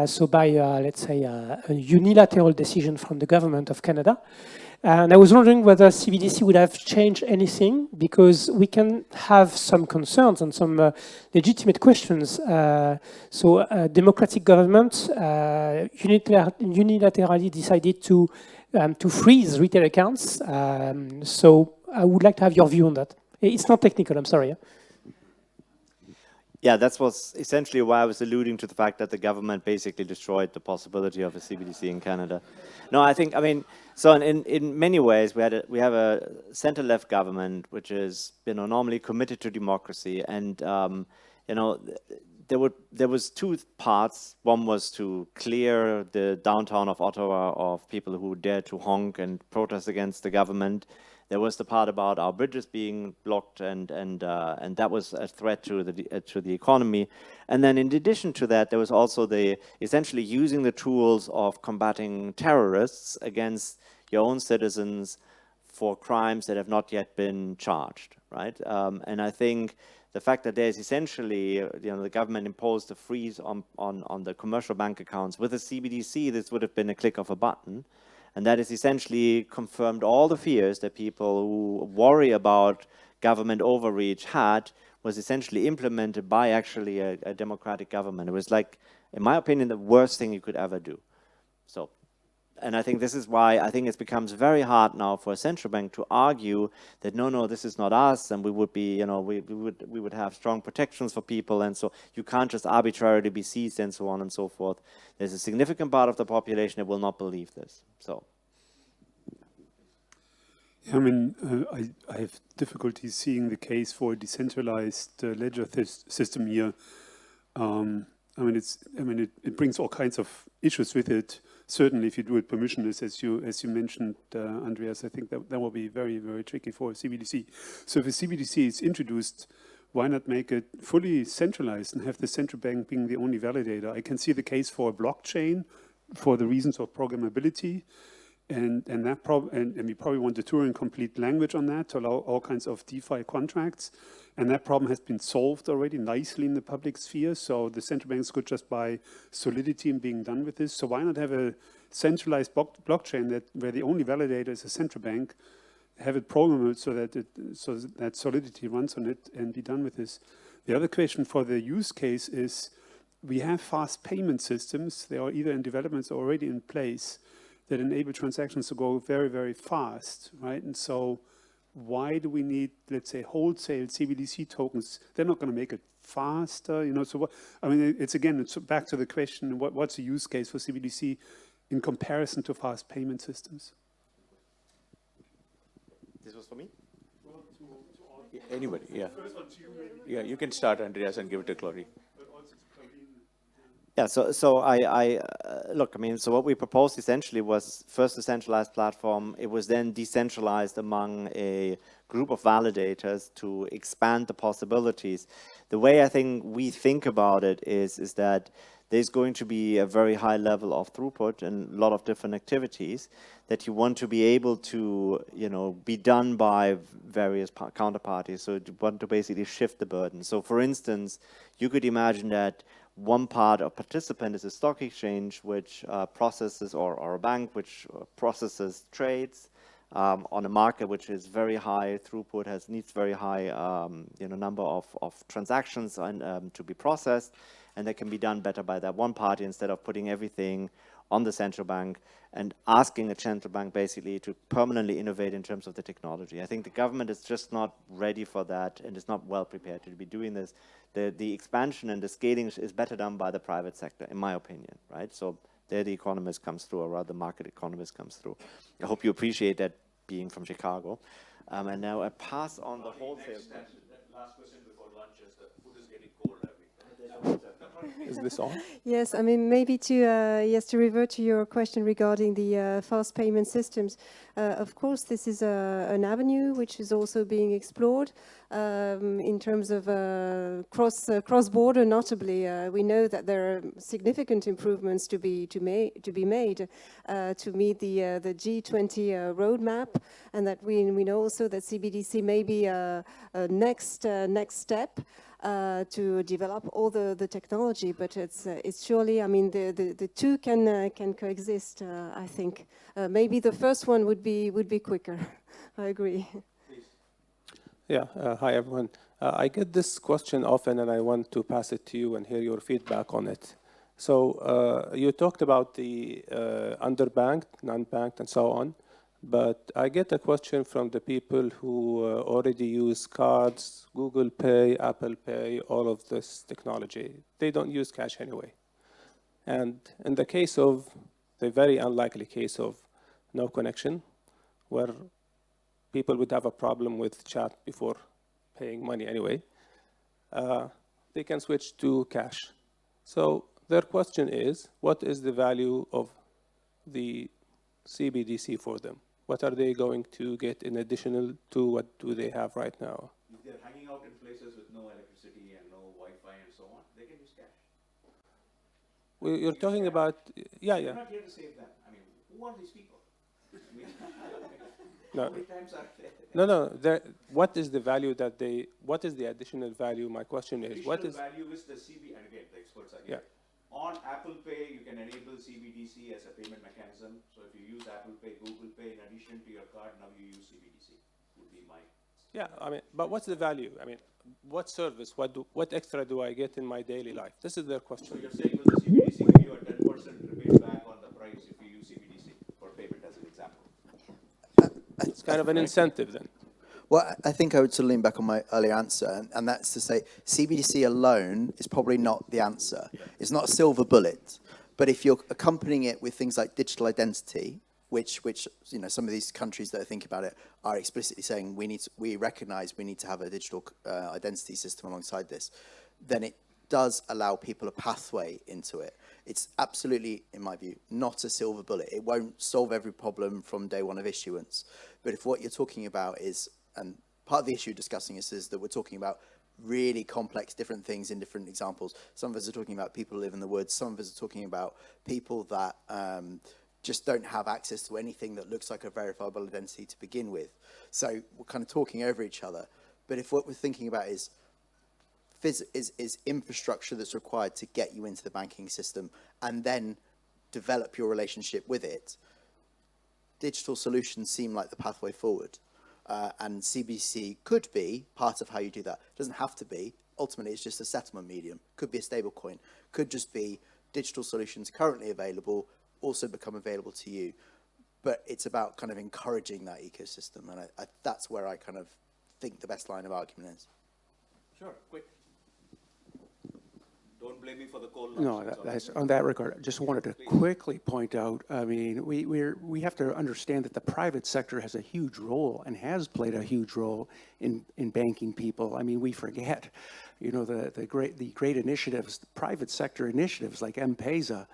So by, let's say, a unilateral decision from the government of Canada. And I was wondering whether CBDC would have changed anything, because we can have some concerns and some legitimate questions. So a democratic government unilaterally decided to freeze retail accounts. So I would like to have your view on that. It's not technical, I'm sorry. Yeah, that was essentially why I was alluding to the fact that the government basically destroyed the possibility of a CBDC in Canada. No, I mean, so in many ways, we have a center-left government which is, you know, normally committed to democracy, and you know, there was two parts. One was to clear the downtown of Ottawa of people who dared to honk and protest against the government. There was the part about our bridges being blocked, and that was a threat to the economy. And then in addition to that, there was also the essentially using the tools of combating terrorists against your own citizens for crimes that have not yet been charged, right? And I think the fact that there's essentially, you know, the government imposed a freeze on the commercial bank accounts with a CBDC, this would have been a click of a button. And that has essentially confirmed all the fears that people who worry about government overreach had, was essentially implemented by actually a democratic government. It was like, in my opinion, the worst thing you could ever do. So, and I think this is why I think it becomes very hard now for a central bank to argue that no, this is not us, and we would be, you know, we would have strong protections for people, and so you can't just arbitrarily be seized and so on and so forth. There's a significant part of the population that will not believe this. So. I mean, I have difficulty seeing the case for a decentralized ledger system here. I mean, it brings all kinds of issues with it. Certainly, if you do it permissionless, as you mentioned, Andreas, I think that will be very, very tricky for a CBDC. So if a CBDC is introduced, why not make it fully centralized and have the central bank being the only validator? I can see the case for a blockchain for the reasons of programmability. And we probably want a Turing complete language on that to allow all kinds of DeFi contracts. And that problem has been solved already nicely in the public sphere. So the central banks could just buy solidity in being done with this. So why not have a centralized blockchain where the only validator is a central bank, have it programmed so that solidity runs on it and be done with this. The other question for the use case is, we have fast payment systems. They are either in developments or already in place that enable transactions to go very, very fast, right? And so why do we need, let's say, wholesale CBDC tokens? They're not going to make it faster, you know. So what, I mean, it's again, it's back to the question: what's the use case for CBDC in comparison to fast payment systems? This was for me? Anybody, yeah. Yeah, you can start, Andreas, and give it to Claudine. Yeah, so I look, I mean, so what we proposed essentially was first a centralized platform. It was then decentralized among a group of validators to expand the possibilities. The way I think we think about it is that there's going to be a very high level of throughput and a lot of different activities that you want to be able to, you know, be done by various counterparties. So you want to basically shift the burden. So for instance, you could imagine that one part of participant is a stock exchange which processes, or a bank which processes trades on a market which is very high throughput, needs very high you know, number of transactions and to be processed, and that can be done better by that one party instead of putting everything on the central bank and asking the central bank basically to permanently innovate in terms of the technology. I think the government is just not ready for that and is not well prepared to be doing this. The expansion and the scaling is better done by the private sector, in my opinion, right? So there the economist comes through, or rather the market economist comes through. I hope you appreciate that, being from Chicago. And now I pass on the wholesale. Last question before lunch is the food is getting cold, I mean. Is this on? Yes, I mean, maybe to to revert to your question regarding the fast payment systems. Of course, this is an avenue which is also being explored in terms of cross-border. Notably, we know that there are significant improvements to be made to meet the G20 roadmap, and that we know also that CBDC may be a next step. To develop all the technology, but it's surely, I mean, the two can coexist. I think maybe the first one would be quicker. I agree. Yeah. Hi everyone. I get this question often, and I want to pass it to you and hear your feedback on it. So you talked about the underbanked, non-banked, and so on. But I get a question from the people who already use cards, Google Pay, Apple Pay, all of this technology. They don't use cash anyway. And in the case of, the very unlikely case of no connection, where people would have a problem with chat before paying money anyway, they can switch to cash. So their question is, what is the value of the CBDC for them? What are they going to get in additional to what do they have right now? If they're hanging out in places with no electricity and no Wi-Fi and so on, they can use cash. You're talking about, yeah. We're not here to save them. I mean, who are these people? No. How many times are they? No. What is the value that they? What is the additional value? My question is, what is value is the CB? And again, the experts are here. Yeah. On Apple Pay, you can enable CBDC as a payment mechanism. So if you use Apple Pay, Google Pay, in addition to your card, now you use CBDC. Would be my. Yeah, I mean, but what's the value? I mean, what service? What extra do I get in my daily life? This is their question. So you're saying will the CBDC give you a 10% rebate back on the price if you use CBDC for payment, as an example? It's kind of an incentive then. Well, I think I would sort of lean back on my earlier answer, and that's to say CBDC alone is probably not the answer. It's not a silver bullet, but if you're accompanying it with things like digital identity, which you know, some of these countries that are thinking about it are explicitly saying we recognise we need to have a digital identity system alongside this, then it does allow people a pathway into it. It's absolutely, in my view, not a silver bullet. It won't solve every problem from day one of issuance, but if what you're talking about is, and part of the issue discussing this is that we're talking about really complex different things in different examples. Some of us are talking about people who live in the woods. Some of us are talking about people that just don't have access to anything that looks like a verifiable identity to begin with. So we're kind of talking over each other. But if what we're thinking about is infrastructure that's required to get you into the banking system and then develop your relationship with it, digital solutions seem like the pathway forward. And CBDC could be part of how you do that. It doesn't have to be. Ultimately, it's just a settlement medium. Could be a stable coin. Could just be digital solutions currently available also become available to you. but it's about kind of encouraging that ecosystem, and that's where I kind of think the best line of argument is. Sure, quick. Don't blame me for the cold. No, that's on that regard. I just wanted to quickly point out. I mean, we have to understand that the private sector has a huge role and has played a huge role in banking people. I mean, we forget, you know, the great initiatives, the private sector initiatives like M-Pesa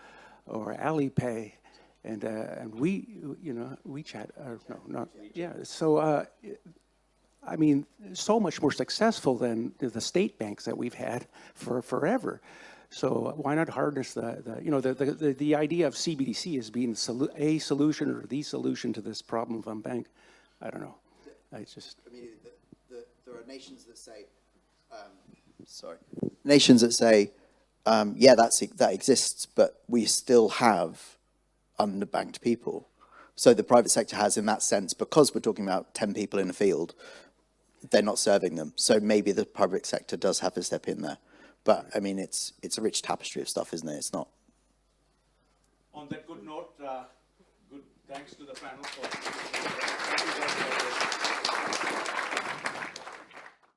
or Alipay, and we, you know, WeChat. No, not yeah. So. I mean, so much more successful than the state banks that we've had for forever. So why not harness the idea of CBDC as being a solution or the solution to this problem of unbanked? I don't know. I mean, there are nations that say, yeah, that exists, but we still have underbanked people. So the private sector has, in that sense, because we're talking about 10 people in a field, they're not serving them. So maybe the public sector does have to step in there. But I mean, it's a rich tapestry of stuff, isn't it? It's not. On that good note, good thanks to the panel for